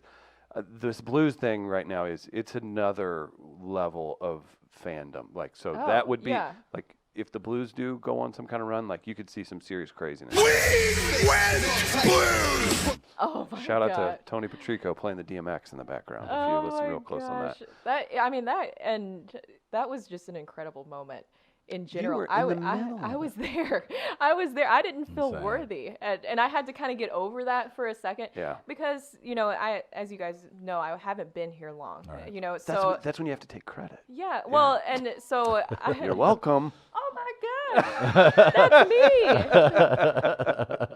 This Blues thing right now it's another level of fandom. Like, so Oh, that would be yeah. like, if the Blues do go on some kind of run, like you could see some serious craziness. Oh my Shout out God. to Tony Patrico playing the DMX in the background. If Oh you listen my real close on that. That was just an incredible moment. In general, were I in the w- middle I of was there. I was there. I didn't feel Insane. worthy, and I had to kind of get over that for a second. Yeah. Because as you guys know, I haven't been here long. Right. That's when you have to take credit. Yeah. Well, and so You're welcome. Oh my God, that's me.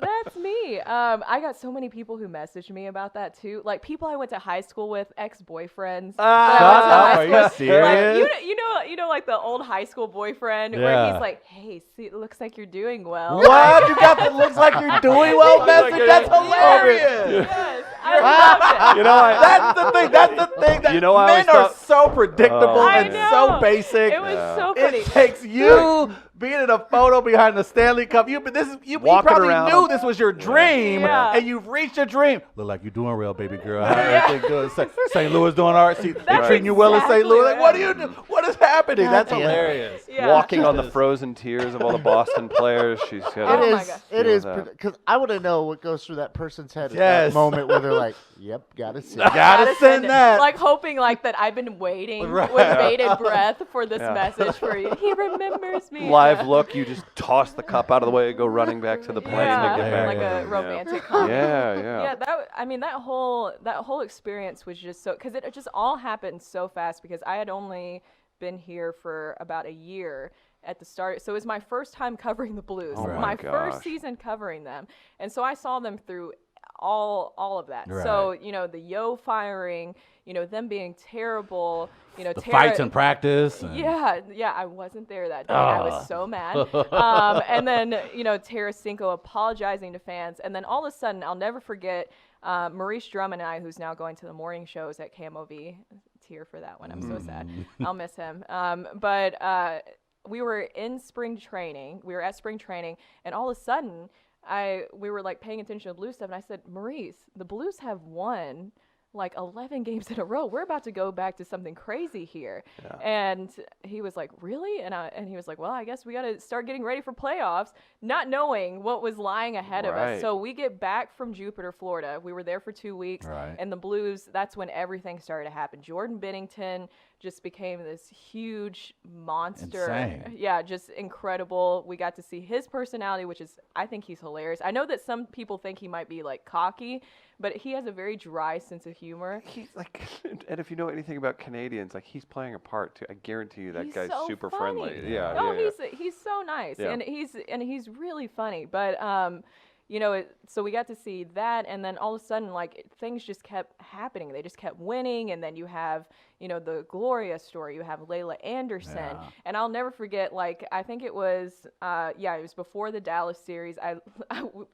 That's me. I got so many people who messaged me about that too. Like people I went to high school with, ex-boyfriends. that I Shut went to up, high are you school with. serious? Like, you know, like the old high school boyfriend where Yeah. he's like, "Hey, see, it looks like you're doing well." What? You got the looks like you're doing well message? That's hilarious. Yes, I loved it. You know, That's the thing. That's the thing. That You know, I always men are thought- so predictable Oh, I and know. so basic. It was so funny. It takes you being in a photo behind the Stanley Cup. You Walking probably around. knew this was your dream, Yeah. and you've reached your dream. Look like you're doing real, baby girl. How Yeah. everything doing? St. Louis doing all right. See, they That's treating you well in St. Louis. exactly Like, what do it. you do? What is happening? That's Yeah. hilarious. Yeah. walking on the frozen tears of all the Boston players. She's got Oh my God. It is that. because I want to know what goes through that person's head at Yes. that moment where they're like, "Yep, gotta see." Gotta send it. that. Like hoping like that I've been waiting Right. with bated breath for this Yeah. message for you. He remembers me. live Yeah. look. You just toss the cup out of the way, go running back to the plane, Yeah, and get back. like with a them. romantic Yeah. comedy. Yeah. Yeah, that whole experience was just so because it just all happened so fast because I had only been here for about a year at the start. So it was my first time covering the Blues, Oh my my first gosh. season covering them, and so I saw them through all of that. Right. So the Yo firing, them being terrible, The Tara- fights in practice. and- yeah, I wasn't there that day. I was so mad. And then, Tarasenko apologizing to fans. And then all of a sudden, I'll never forget Maurice Drummond and I, who's now going to the morning shows at KMOV. Tear for that one. I'm so sad. I'll miss him. But we were in spring training. We were at spring training. And all of a sudden, we were like paying attention to Blues stuff. And I said, Maurice, the Blues have won like 11 games in a row. We're about to go back to something crazy here. Yeah. And he was like, really? And he was like, well, I guess we got to start getting ready for playoffs, not knowing what was lying ahead of Right. us. So we get back from Jupiter, Florida. We were there for 2 weeks. Right. And the Blues, that's when everything started to happen. Jordan Bennington just became this huge monster. Insane. Yeah, just incredible. We got to see his personality, which is, I think he's hilarious. I know that some people think he might be like cocky, but he has a very dry sense of humor. He's like, and if you know anything about Canadians, like he's playing a part too. I guarantee you that He's guy's so super funny. friendly. Yeah. Oh, yeah. he's so nice, Yeah. and he's really funny. But so we got to see that, and then all of a sudden, like things just kept happening. They just kept winning, and then you have the Gloria story. You have Layla Anderson, Yeah. and I'll never forget. Like I think it was it was before the Dallas series.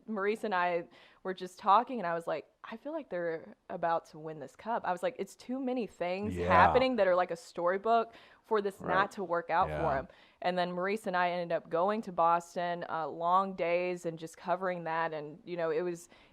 Maurice and I were just talking, and I was like, I feel like they're about to win this cup. I was like, it's too many things Yeah. happening that are like a storybook for this Right. not to work out Yeah. for him. And then Maurice and I ended up going to Boston, long days and just covering that. And, it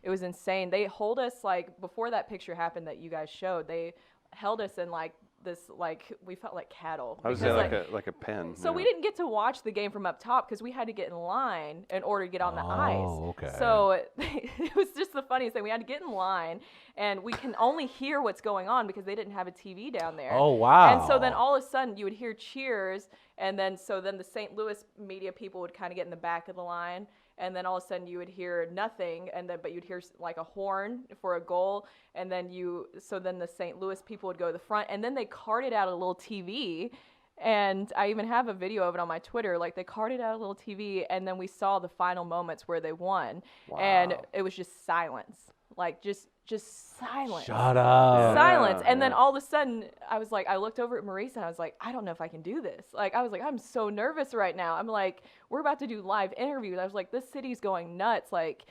was insane. They hold us like before that picture happened that you guys showed, they held us in like this, like we felt like cattle. I was because, saying like a pen. so we didn't get to watch the game from up top because we had to get in line in order to get on the ice. okay. So it was just the funniest thing. We had to get in line, and we can only hear what's going on because they didn't have a TV down there. Oh, wow. And so then all of a sudden you would hear cheers, and then the St. Louis media people would kind of get in the back of the line. And then all of a sudden you would hear nothing, but you'd hear like a horn for a goal, and then the St. Louis people would go to the front, and then they carted out a little TV, and I even have a video of it on my Twitter. Like they carted out a little TV, and then we saw the final moments where they won, and Wow. it was just silence, like just silence. Shut up. Silence. And then yeah. all of a sudden, I looked over at Maurice and I was like, I don't know if I can do this. Like, I was like, I'm so nervous right now. I'm like, we're about to do live interviews. I was like, this city's going nuts. Like,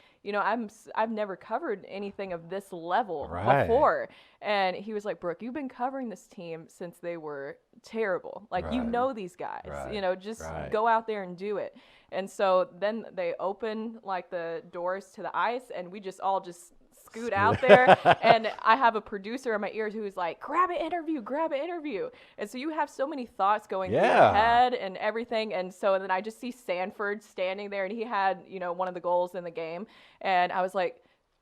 I've never covered anything of this level Right. before. And he was like, Brooke, you've been covering this team since they were terrible. Like, you Right. know these guys. Right. Just Right. go out there and do it. And so then they open like the doors to the ice, and we just all just scoot out there, and I have a producer in my ears who's like, grab an interview. And so you have so many thoughts going through your head and everything. And so then I just see Sanford standing there, and he had, one of the goals in the game. And I was like,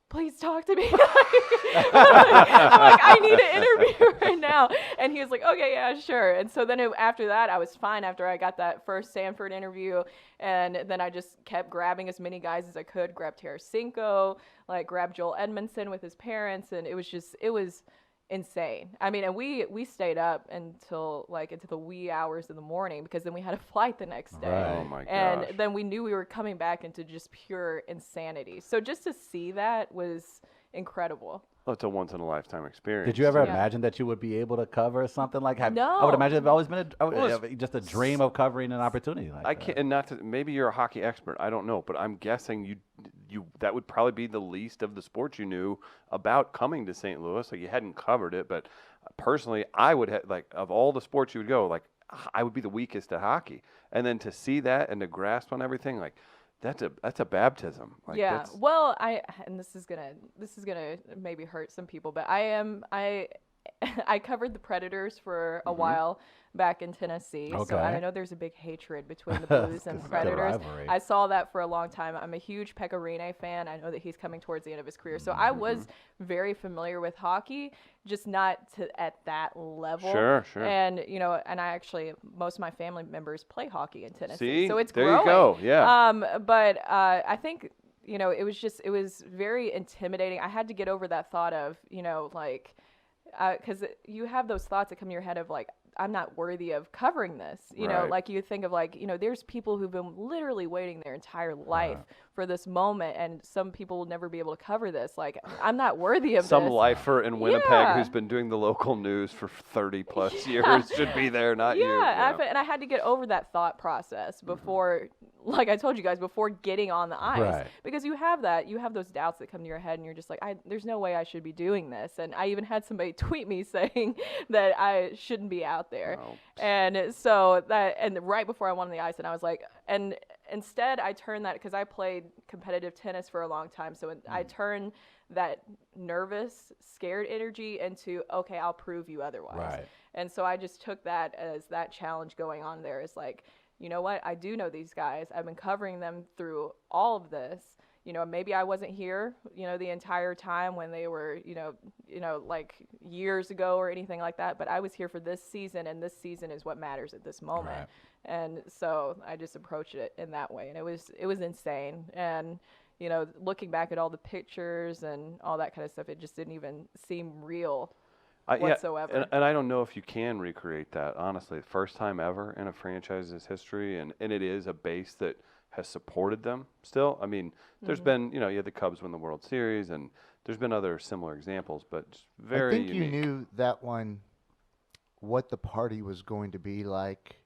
please talk to me. I'm like, I need an interview right now. And he was like, okay, yeah, sure. And so then after that, I was fine after I got that first Sanford interview. And then I just kept grabbing as many guys as I could, grabbed Tarasenko, grabbed Joel Edmondson with his parents. And it was insane. I mean, and we stayed up until into the wee hours of the morning, because then we had a flight the next day. Right. Oh my gosh. And then we knew we were coming back into just pure insanity. So just to see that was incredible. Well, it's a once in a lifetime experience. Did you ever Yeah. imagine that you would be able to cover something like that? No. I would imagine it's always been Well, just a dream of covering an opportunity like I that. can't, and not to, maybe you're a hockey expert. I don't know, but I'm guessing you that would probably be the least of the sports you knew about coming to St. Louis. So you hadn't covered it, but personally, I would have of all the sports you would go, I would be the weakest at hockey, and then to see that and to grasp on everything, that's a baptism. Yeah. Well, and this is gonna maybe hurt some people, but I covered the Predators for a while back in Tennessee. So Okay. I know there's a big hatred between the Blues and It's a good Predators. rivalry. I saw that for a long time. I'm a huge Pekka Rinne fan. I know that he's coming towards the end of his career. So I was very familiar with hockey, just not at that level. Sure. And and I actually, most of my family members play hockey in See? Tennessee. So it's There growing. you go. Yeah. But I think it was very intimidating. I had to get over that thought of because you have those thoughts that come to your head of I'm not worthy of covering this. Right. You think of there's people who've been literally waiting their entire life for this moment, and some people will never be able to cover this. I'm not worthy of Some this. lifer in Winnipeg Yeah. who's been doing the local news for 30 plus years should be there, not you. Yeah, and I had to get over that thought process before, like I told you guys, before getting on the ice. Right. Because you have those doubts that come to your head, and you're just like, there's no way I should be doing this. And I even had somebody tweet me saying that I shouldn't be out there. No. And so and right before I went on the ice, and I was like, and instead I turned that, because I played competitive tennis for a long time. So I turned that nervous, scared energy into, okay, I'll prove you otherwise. Right. And so I just took that as that challenge going on there. Is you know what? I do know these guys. I've been covering them through all of this. Maybe I wasn't here, the entire time when they were, years ago or anything like that. But I was here for this season, and this season is what matters at this moment. Right. And so I just approached it in that way, and it was insane. And looking back at all the pictures and all that kind of stuff, it just didn't even seem real. Whatsoever. Yeah, and I don't know if you can recreate that, honestly. First time ever in a franchise's history, and it is a base that has supported them still. I mean, there's been, you had the Cubs win the World Series, and there's been other similar examples, but just very I think unique. you knew that one, what the party was going to be like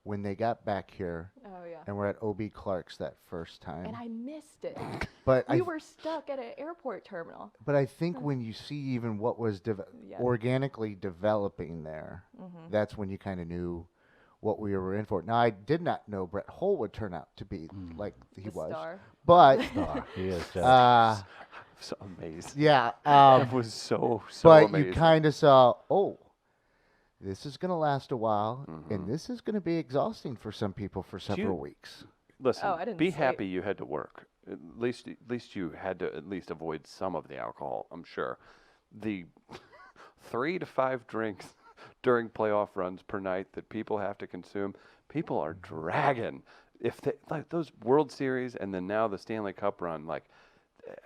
when they got back here Oh yeah. and we're at O.B. Clark's that first time. And I missed it. But We were stuck at an airport terminal. But I think when you see even what was Yeah. organically developing there, that's when you kind of knew what we were in for. Now, I did not know Brett Hull would turn out to be like he The was. star. But, He is just So amazed. yeah. It was so But amazing. you kind of saw, this is going to last a while, and this is going to be exhausting for some people for several weeks. Listen, Oh, I didn't be sleep. happy you had to work. At least you had to at least avoid some of the alcohol, I'm sure. The 3 to 5 drinks during playoff runs per night that people have to consume, people are dragging. If they those World Series and then now the Stanley Cup run,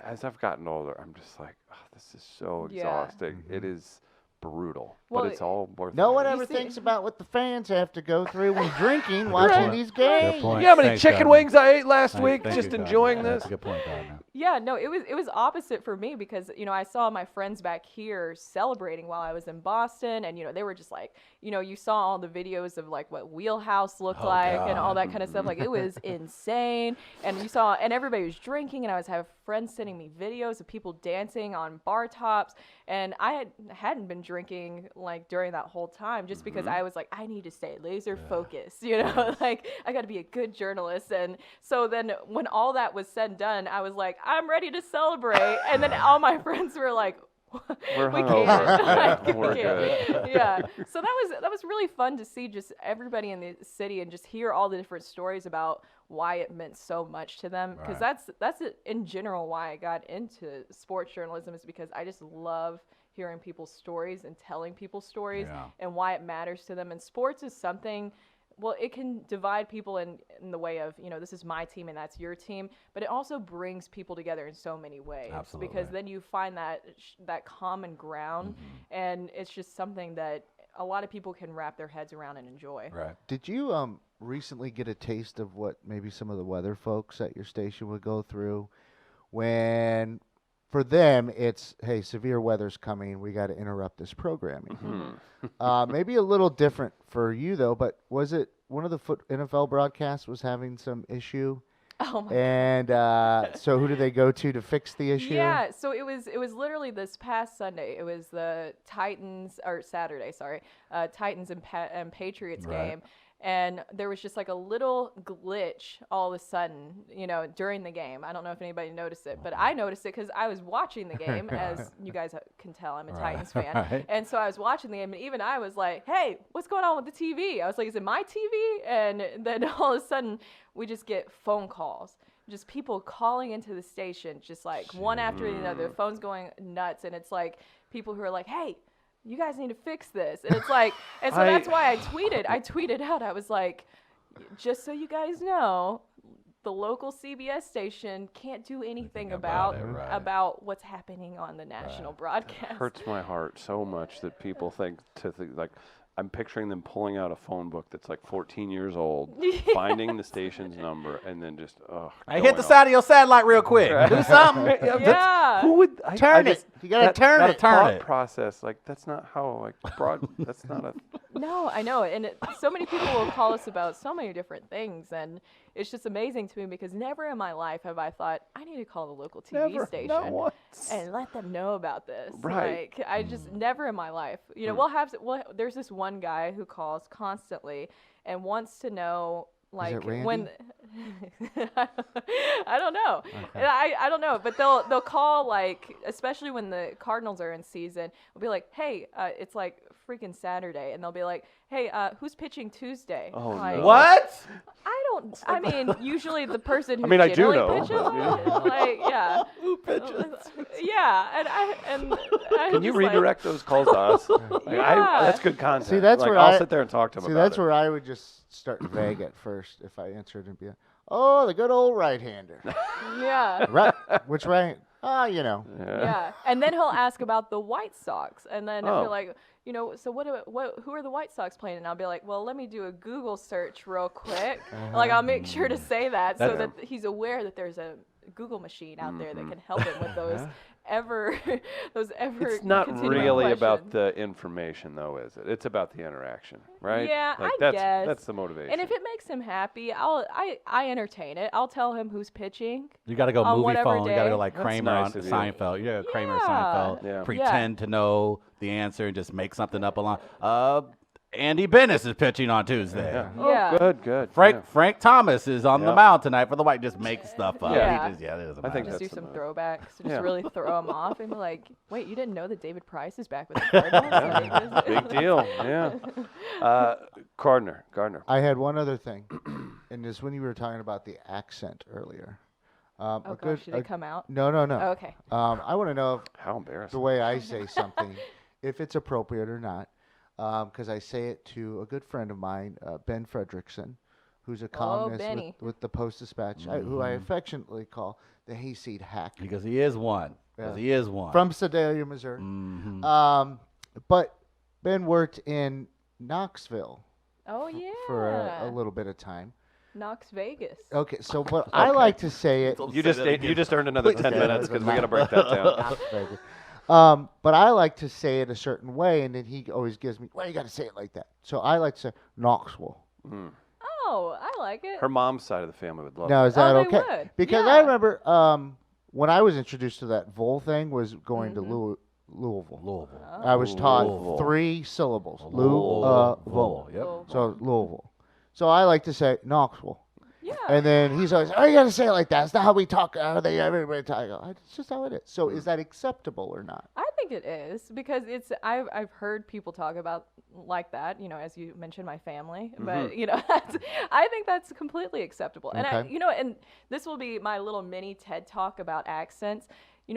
as I've gotten older, I'm just like, this is so Yeah. exhausting. It is brutal, Well, but it's all worth No it. one You ever see- thinks about what the fans have to go through when drinking, watching these games. Good point. You know how many Thanks, chicken Gardner. wings I ate last Thank week you, just Gardner. enjoying That's this? a good point, Gardner. Yeah, no, it was opposite for me, because I saw my friends back here celebrating while I was in Boston, and they were just like, you saw all the videos of what Wheelhouse looked like and all that kind of stuff. It was insane, and and everybody was drinking, and I was having friends sending me videos of people dancing on bar tops, and I hadn't been drinking like during that whole time, just because I was like, I need to stay laser focused, you know, like I got to be a good journalist. And so then when all that was said and done, I was like, I'm ready to celebrate. And then all my friends were like, We're we hungover. can't. Yeah, Like, we're we can't. good. Yeah. So that was really fun to see just everybody in the city and just hear all the different stories about why it meant so much to them. Because that's in general why I got into sports journalism, is because I just love hearing people's stories and telling people's stories and why it matters to them. And sports is something. Well, it can divide people in the way of, you know, this is my team and that's your team, but it also brings people together in so many ways. Absolutely. Because then you find that common ground, and it's just something that a lot of people can wrap their heads around and enjoy. Right. Did you recently get a taste of what maybe some of the weather folks at your station would go through when, for them, it's, hey, severe weather's coming, we got to interrupt this programming? Maybe a little different for you, though, but was it one of the NFL broadcasts was having some issue? Oh my And so who did they go to fix the issue? Yeah, so it was literally this past Sunday. It was the Titans, or Saturday, sorry, Titans and Patriots game. And there was just like a little glitch all of a sudden, you know, during the game. I don't know if anybody noticed it, but I noticed it because I was watching the game. As you guys can tell, I'm a Titans fan. Right. And so I was watching the game, and even I was like, hey, what's going on with the TV? I was like, is it my TV? And then all of a sudden, we just get phone calls. Just people calling into the station, just like one after another. The phone's going nuts, and it's like people who are like, hey, you guys need to fix this. And it's like, and so that's why I tweeted out, I was like, just so you guys know, the local CBS station can't do anything about what's happening on the national broadcast. It hurts my heart so much that people think like, I'm picturing them pulling out a phone book that's like 14 years old, finding the station's number, and then just, Hey, hit the side of your satellite real quick. Do something. Yeah. Who would Turn it. You gotta turn it. Turn it. Process, like, that's not how, like, that's not a. No, I know. And so many people will call us about so many different things. And it's just amazing to me because never in my life have I thought, I need to call the local TV station not once. and let them know about this. Right. Like, I just never in my life. You know, there's this one guy who calls constantly and wants to know, like, it Randy? when I don't know. I don't know, but they'll call, like, especially when the Cardinals are in season, we'll be like, hey, it's like freaking Saturday, and they'll be like, hey, who's pitching Tuesday? Oh, like, no. What? I mean, usually the person who I do know. pitches, like, yeah. Who pitches? Yeah, and Can you redirect those calls to us? Like, that's good content. See, that's like, where I'll sit there and talk to them See, about that's it. where I would just start vague at first if I answered and be like, oh, the good old right-hander. Yeah. Right? Which right? You know. Yeah, and then he'll ask about the White Sox, and then I'll be Oh. like, you know, so who are the White Sox playing? And I'll be like, well, let me do a Google search real quick. Like, I'll make sure to say that so that he's aware that there's a Google machine out there that can help him with those It's not continuing really about questions. the information, though, is it? It's about the interaction, right? Yeah, like, I guess. That's the motivation. And if it makes him happy, I entertain it. I'll tell him who's pitching. You got to go On movie whatever phone. You got to day. go like That's Kramer nice on of you. Seinfeld. You got Kramer or Yeah. Seinfeld. Yeah. Pretend to know the answer and just make something up along. Andy Bennis is pitching on Tuesday. yeah. Yeah. Oh, good. Yeah. Frank Thomas is on the Yeah. mound tonight for the White. Just make stuff up. Yeah. He just, it doesn't I think matter. Just do that's some enough. throwbacks, just Yeah. really throw him off, and be like, "Wait, you didn't know that David Price is back with the Cardinals?" Like, Big deal. Yeah. Gardner. I had one other thing, and this when you were talking about the accent earlier. Oh gosh, did it come out? No. Oh, okay. I want to know if How the embarrassing. way I say something, if it's appropriate or not, because I say it to a good friend of mine, Ben Fredrickson, who's a columnist Benny. with the Post-Dispatch, who I affectionately call the hayseed hack, Because he is one. Yeah. He is one. from Sedalia, Missouri. Mhm. But Ben worked in Knoxville Oh yeah. for a little bit of time. Knox Vegas. Okay, so but I like to say it. You just earned another 10 minutes because we got to break that down. But I like to say it a certain way, and then he always gives me, well, you got to say it like that. So I like to say Knoxville. Oh, I like it. Her mom's side of the family would love Now, it. is that they okay? would. Because Yeah. I remember when I was introduced to that Vol thing was going to Louisville. Louisville. I was taught Louisville. 3 syllables. Louisville. Yep. So Louisville. So I like to say Knoxville. Yeah. And then he's always, oh, you got to say it like that. It's not how we talk. Everybody talk. I go, it's just how it is. So is that acceptable or not? I think it is because I've heard people talk about like that, as you mentioned, my family, but I think that's completely acceptable. And Okay. and this will be my little mini TED talk about accents.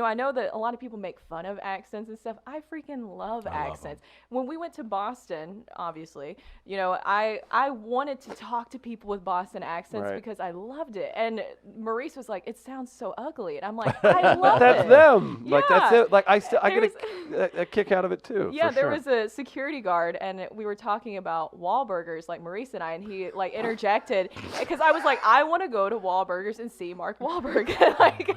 I know that a lot of people make fun of accents and stuff. I freaking love accents. When we went to Boston, obviously, I wanted to talk to people with Boston accents Right. because I loved it. And Maurice was like, "It sounds so ugly," and I'm like, "I love That's it." them. Like that's Yeah. it. Like I get There's- a kick out of it too. Yeah, for there sure. was a security guard, and we were talking about Wahlburgers, like Maurice and I, and he like interjected because I was like, I want to go to Wahlburgers and see Mark Wahlberg. Like,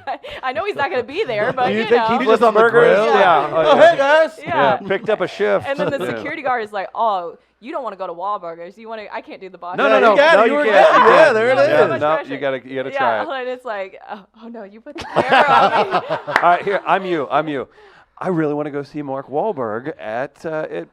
I know he's not going to be there, but You you think know. he just on the burgers? grill? Yeah. Oh, hey guys. Yeah. Picked up a shift. And then the Yeah. security guard is like, "Oh, you don't want to go to Wahlburgers. You want to? I can't do the Boston." No, Yeah, no, you no, got it. no, You you were can't. good. You Yeah, can't. there it is. Yeah, So much no, pressure. you gotta Yeah, try it. and it's like, oh no, you put the camera on me. All right, here, I'm you. I really want to go see Mark Wahlberg at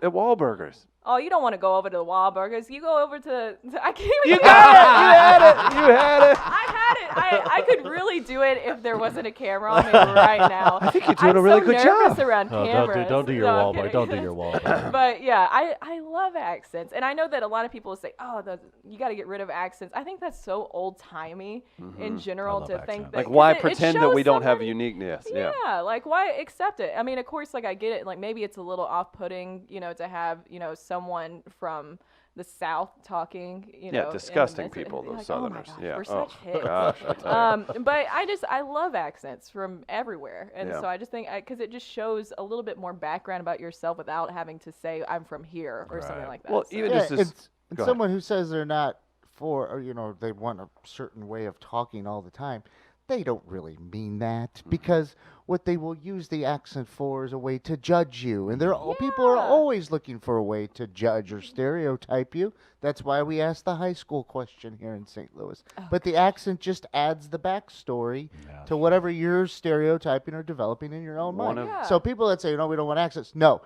Wahlburgers. Oh, you don't want to go over to the Wahlburgers. You go over to I can't even. You get got it. You had it. I had it. I could really do it if there wasn't a camera on me right now. I think you're doing a really good nervous job. around Oh, cameras. don't do your No, I'm Wahlberg. kidding. Don't do your Wahlberg. But yeah, I love accents, and I know that a lot of people say, "Oh, you got to get rid of accents." I think that's so old timey in general love to think accents. that. Like, 'cause why it pretend that shows we don't have somebody- uniqueness? Yeah, like why accept it? I mean, of course, like I get it. Like maybe it's a little off-putting, to have someone from the South talking, Yeah, in disgusting the mid- people, those like, Southerners. Oh my gosh, Yeah. we're Oh, such hits. gosh, I tell you. But I love accents from everywhere, and Yeah. so I just think because it just shows a little bit more background about yourself without having to say I'm from here or something Right. like that. Well, So- even Yeah, just this. and go ahead. someone who says they're not for, or, they want a certain way of talking all the time, they don't really mean that because what they will use the accent for is a way to judge you, and people are Yeah. always looking for a way to judge or stereotype you. That's why we asked the high school question here in St. Louis. But the accent just adds the backstory Yeah. to whatever you're stereotyping or developing in your own One mind. of- Yeah. So people that say, no, we don't want accents, no.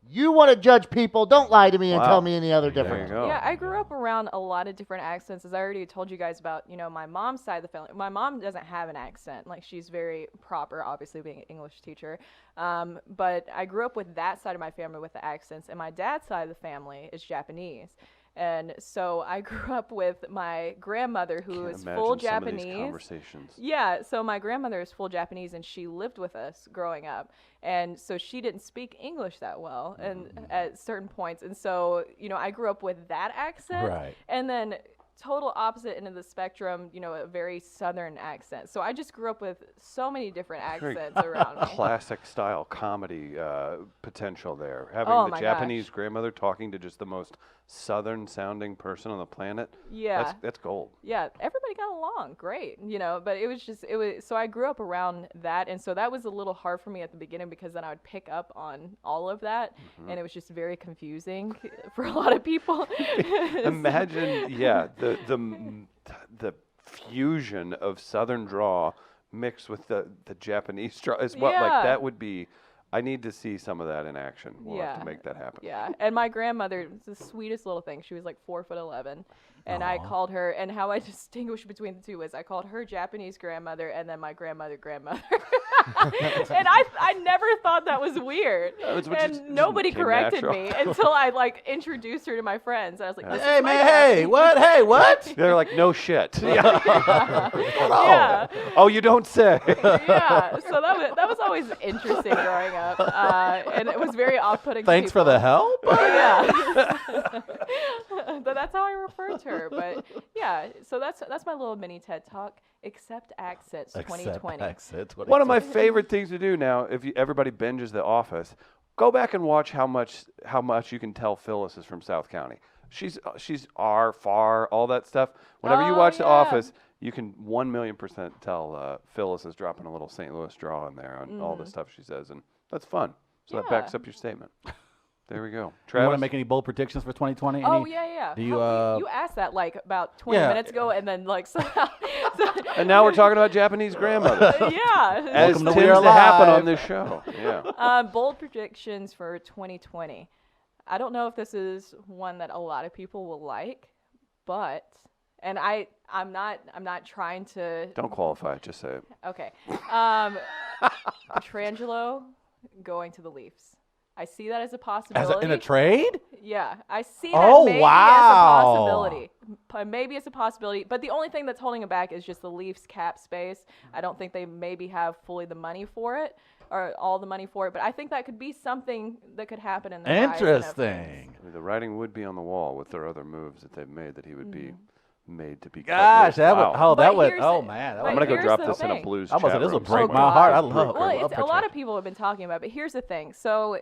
You want to judge people, don't lie to me and Wow. tell me any other There difference. you go. Yeah, I grew up around a lot of different accents. As I already told you guys about, my mom's side of the family. My mom doesn't have an accent. Like, she's very proper, obviously, being an English teacher. But I grew up with that side of my family with the accents. And my dad's side of the family is Japanese. And so I grew up with my grandmother, who Can't is imagine full some of these Japanese. conversations. Yeah, so my grandmother is full Japanese, and she lived with us growing up, and so she didn't speak English that well, and at certain points, and so I grew up with that accent, Right. and then total opposite end of the spectrum, a very southern accent. So I just grew up with so many different Very accents around me. Classic style comedy potential there. Having Oh the my Japanese gosh. grandmother talking to just the most southern sounding person on the planet. Yeah. That's gold. Yeah, everybody got along great, but it was so I grew up around that, and so that was a little hard for me at the beginning because then I would pick up on all of that, and it was just very confusing for a lot of people. Imagine, yeah, the fusion of southern draw mixed with the Japanese draw is what like Yeah. that would be. I need to see some of that in action. We'll have Yeah. to make that happen. Yeah, and my grandmother was the sweetest little thing. She was like 4'11", and I called her. And how I distinguished between the two was I called her Japanese grandmother, and then my grandmother. And I never thought that was weird. That's what And just nobody came corrected natural. me until I like introduced her to my friends. I was like, this Hey is my man, hey, Japanese- what? Hey, what? They're like, no shit. Yeah. Yeah. Oh, you don't say. Yeah, so that was always interesting growing up, and it was very off-putting. to Thanks for the people. help. Yeah, but that's how I referred to her. But yeah, so that's my little mini TED talk. Accept accents 2020. Exit. One of my favorite things to do now, if everybody binges The Office, go back and watch how much you can tell Phyllis is from South County. She's R, far, all that stuff. Whenever you Oh, watch The yeah. Office, you can 1,000,000% tell Phyllis is dropping a little St. Louis draw in there on all the stuff she says, and that's fun. So that backs Yeah. up your statement. There we go. You want Travis? to make any bold predictions for 2020? Oh, Any- yeah. Do you, You asked that like about 20 Yeah. minutes ago, and then like somehow. And now we're talking about Japanese grandmothers. Yeah. As Welcome to tends We Are to happen Live. on this show. Yeah. Bold predictions for 2020. I don't know if this is one that a lot of people will like, but I'm not trying to. Don't qualify it. Just say it. Okay. Petrangelo going to the Leafs. I see that as a As possibility. in a trade? Yeah, I see that Oh, maybe wow. as a possibility. Maybe it's a possibility, but the only thing that's holding him back is just the Leafs cap space. I don't think they maybe have fully the money for it or all the money for it, but I think that could be something that could happen in the horizon of things. Interesting. I mean, the writing would be on the wall with their other moves that they've made that he would be made to be. cut Gosh, loose. that Wow. would. Oh, But that would. here's Oh the- man, that but I'm would gonna go here's drop the this in a thing. blues I almost chat said this will room. break Oh, my heart. I God. love. Well, I love it's a lot Petrangelo. of people have been talking about it, but here's the thing. So,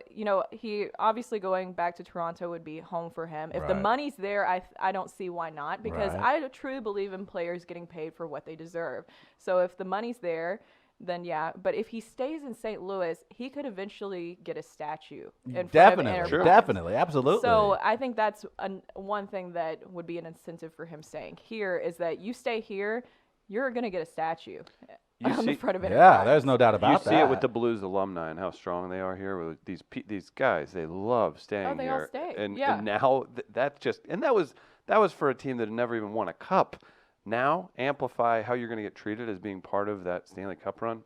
he obviously going back to Toronto would be home for him. If the Right. money's there, I don't see why not, because Right. I truly believe in players getting paid for what they deserve. So if the money's there, then yeah. But if he stays in St. Louis, he could eventually get a statue in front of Definitely, Enterprise. definitely, absolutely. So I think that's one thing that would be an incentive for him staying here is that you stay here, you're going to get a statue You on the see- front of Enterprise. yeah, there's no doubt about You that. see it with the Blues alumni and how strong they are here. With these guys, they love staying they all here. stay, And, yeah. and now that's just that was for a team that had never even won a cup. Now amplify how you're going to get treated as being part of that Stanley Cup run.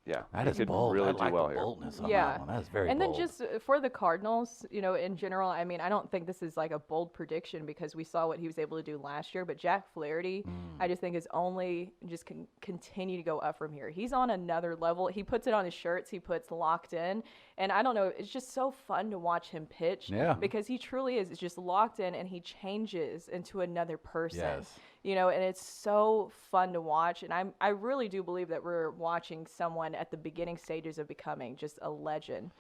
Yeah, That they is could bold. really I do like well the here. boldness on Yeah. that one. That is very And bold. then just for the Cardinals, in general, I mean, I don't think this is like a bold prediction because we saw what he was able to do last year. But Jack Flaherty, I just think is only just continue to go up from here. He's on another level. He puts it on his shirts. He puts locked in. And I don't know, it's just so fun to watch him pitch. Yeah. Because he truly is just locked in and he changes into another person. Yes. And it's so fun to watch. And I really do believe that we're watching someone at the beginning stages of becoming just a legend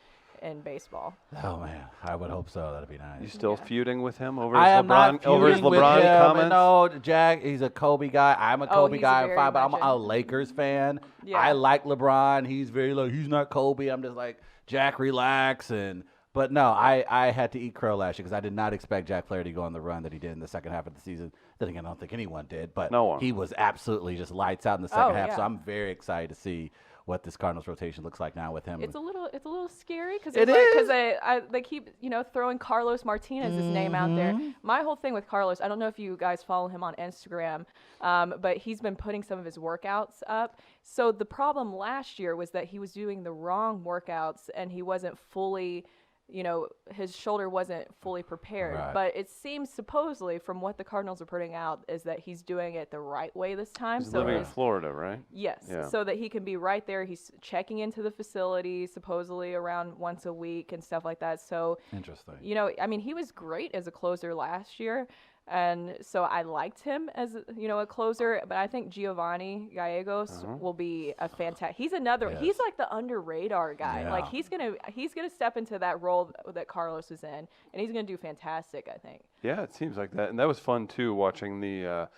in baseball. Oh man, I would hope so. That'd be You nice. still feuding with him over I his am not LeBron over his feuding with LeBron him. comments? No, Jack, he's a Kobe guy. I'm a Kobe he's a guy, very fine, but I'm much a in- Lakers fan. Yeah. I like LeBron. He's very like he's not Kobe. I'm just like Jack, relax. But no, I had to eat crow last year because I did not expect Jack Flaherty to go on the run that he did in the second half of the season. Then again, I don't think anyone did. But No one. he was absolutely just lights out in the second half. So yeah. I'm very excited to see what this Cardinals rotation looks like now with him. It's a little scary because It is. they keep throwing Carlos Martinez's name out there. My whole thing with Carlos, I don't know if you guys follow him on Instagram, but he's been putting some of his workouts up. So the problem last year was that he was doing the wrong workouts and he wasn't fully. His shoulder wasn't fully prepared. Right. But it seems supposedly from what the Cardinals are putting out is that he's doing it the right way this time. He's so living in his Florida, right? Yes, Yeah. so that he can be right there. He's checking into the facility supposedly around once a week and stuff like that. So, Interesting. I mean, he was great as a closer last year. And so I liked him as, a closer, but I think Giovanni Gallegos will be a fantastic. He's Yes. he's like the under radar guy. Yeah. Like he's going to step into that role that Carlos is in and he's going to do fantastic, I think. Yeah, it seems like that, and that was fun too, watching the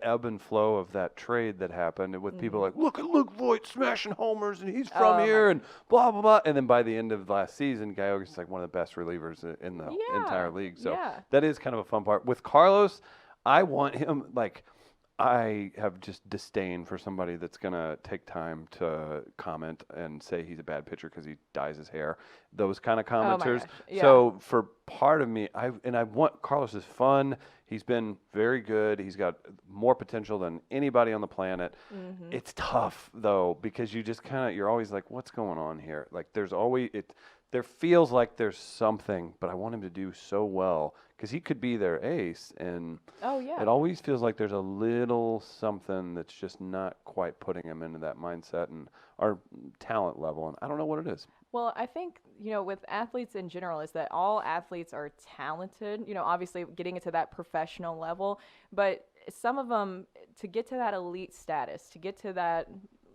ebb and flow of that trade that happened with people like, look at Luke Voigt smashing homers, and he's from Oh, here, and blah blah blah. And then by the end of last season, Gallegos is like one of the best relievers in the entire league. So yeah. that is kind of a fun part. With Carlos, I want him like. I have just disdain for somebody that's going to take time to comment and say he's a bad pitcher because he dyes his hair. Those kind of commenters. gosh, yeah. So for part of me, I want Carlos is fun. He's been very good. He's got more potential than anybody on the planet. Mm-hmm. It's tough though because you just you're always like, what's going on here? Like there's always there feels like there's something, but I want him to do so well because he could be their ace, and Oh, yeah. it always feels like there's a little something that's just not quite putting him into that mindset and our talent level, and I don't know what it is. Well, I think, with athletes in general is that all athletes are talented, obviously getting into that professional level, but some of them, to get to that elite status, to get to that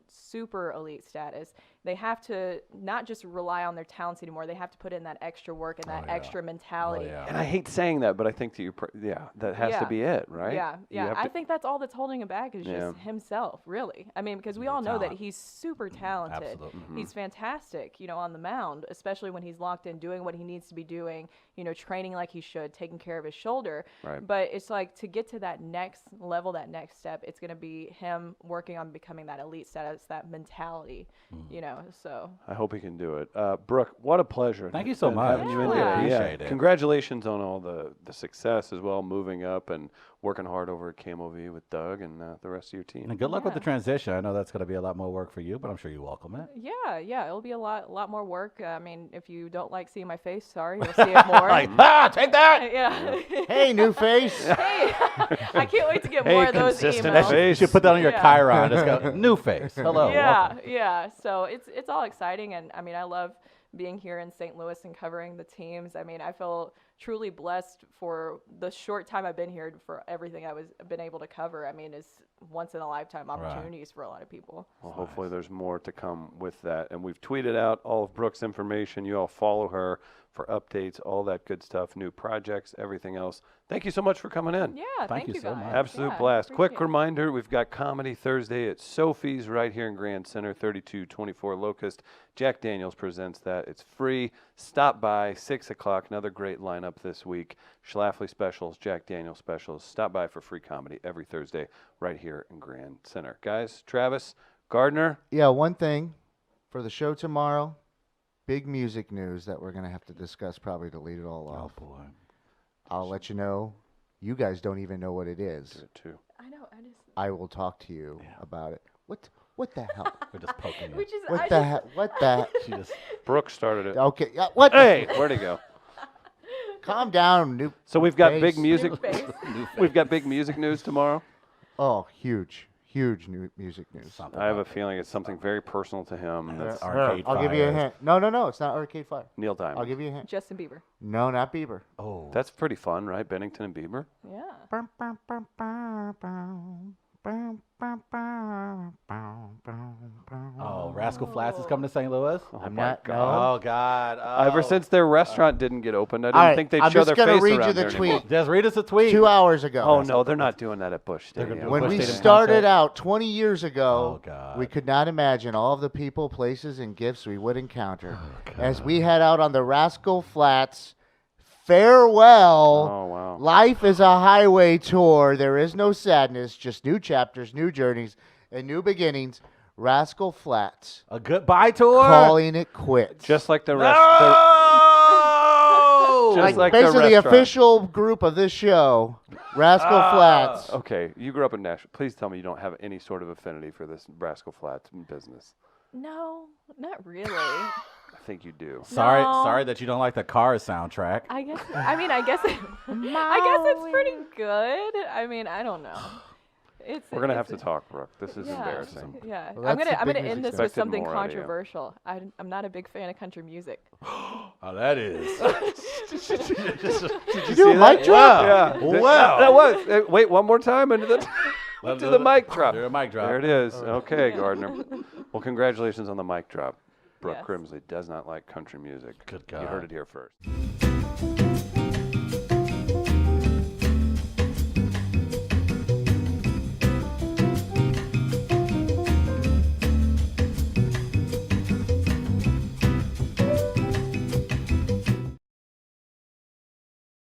super elite status, they have to not just rely on their talents anymore. They have to put in that extra work and that extra mentality. And I hate saying that, but I think that that has to be it, right? Yeah, You yeah. have I to- think that's all that's holding him back is just himself, really. I mean, because we all know that talent. he's super talented. Absolutely. He's fantastic, on the mound, especially when he's locked in doing what he needs to be doing, training like he should, taking care of his shoulder. Right. But it's like to get to that next level, that next step, it's going to be him working on becoming that elite status, that mentality, so. I hope he can do it. Brooke, what a pleasure. Thank you so much. having you in Yeah. here. Appreciate it. Congratulations on all the success as well, moving up and working hard over at KMOV with Doug and the rest of your team. And good luck with the Yeah. transition. I know that's going to be a lot more work for you, but I'm sure you welcome it. Yeah, it'll be a lot more work. I mean, if you don't like seeing my face, sorry, you'll see it more. Take that! Yeah. Hey, new face. Hey, I can't wait to get Hey, more of those consistent emails. face. You should put that on your Yeah. Chiron. Just go, new face. Hello. welcome. Yeah. So it's all exciting, and I mean, I love being here in St. Louis and covering the teams. I mean, I feel truly blessed for the short time I've been here for everything I've been able to cover. I mean, it's once in a lifetime opportunities for a lot of people. Well, hopefully there's more to come with that. And we've tweeted out all of Brooke's information. You all follow her for updates, all that good stuff, new projects, everything else. Thank you so much for coming in. Yeah, thank you you so guys. much. Absolute Yeah, blast. Quick appreciate it. reminder, we've got Comedy Thursday at Sophie's right here in Grand Center, 3224 Locust. Jack Daniels presents that. It's free. Stop by, 6 o'clock. Another great lineup this week. Schlafly specials, Jack Daniels specials. Stop by for free comedy every Thursday right here in Grand Center. Guys, Travis, Gardner, Yeah, one thing for the show tomorrow, big music news that we're going to have to discuss probably to lead it all Oh, off. boy. I'll let you know. You guys don't even know what it do is. it too. I know. I will talk to you about it. What the hell? We're just poking you. Which is What the hell? What the? She just, Brooke started it. Okay. Yeah, what? the- Hey, where'd he go? Calm down, new. So we've got face. big music. New We've got big music news tomorrow. Oh, huge new music news. something I have a about feeling it's something very personal to him. That's That's Arcade I'll give you a Fire. hint. No, it's not Arcade Fire. Neil I'll Diamond. give you a hint. Justin Bieber. No, not Bieber. Oh, That's pretty fun, right? Bennington and Bieber. Yeah. oh, Rascal Flats is coming to St. Louis. I'm my not. Oh God! Oh. Ever since their restaurant didn't get opened, I didn't All right, think they'd I'm show just their gonna face read around you the there anymore. tweet. Just read us a tweet. 2 hours ago. Oh no, they're not doing that at Busch They're gonna Stadium. do When Busch we Stadium started concert? out 20 years ago, Oh, God. we could not imagine all of the people, places, and gifts we would encounter Oh, as we head out on the Rascal Flats farewell. Oh wow. Life is a highway tour. There is no sadness, just new chapters, new journeys, and new beginnings. Rascal Flats, A goodbye tour. calling it quits. Just like the no! rest. Just like the basically the restaurant. official group of this show, Rascal Flats. Okay, you grew up in Nashville. Please tell me you don't have any sort of affinity for this Rascal Flats business. No, not really. I think you do. Sorry that you don't like the Cars soundtrack. I guess. I guess it's pretty good. I mean, I don't know. We're gonna have to talk, Brooke. This is Yeah. embarrassing. Yeah, Well, I'm that's the gonna big end music this with Expected something more out of you. controversial. I'm not a big fan of country music. Oh, that is. Did you do a mic drop? Yeah. Wow. That was. Wait, one more time and then Let's do the mic drop. Do a mic drop. There it is. Okay, Gardner. Well, congratulations on the mic drop. Brooke Yes. Grimsley does not like country music. Good You God. heard it here first.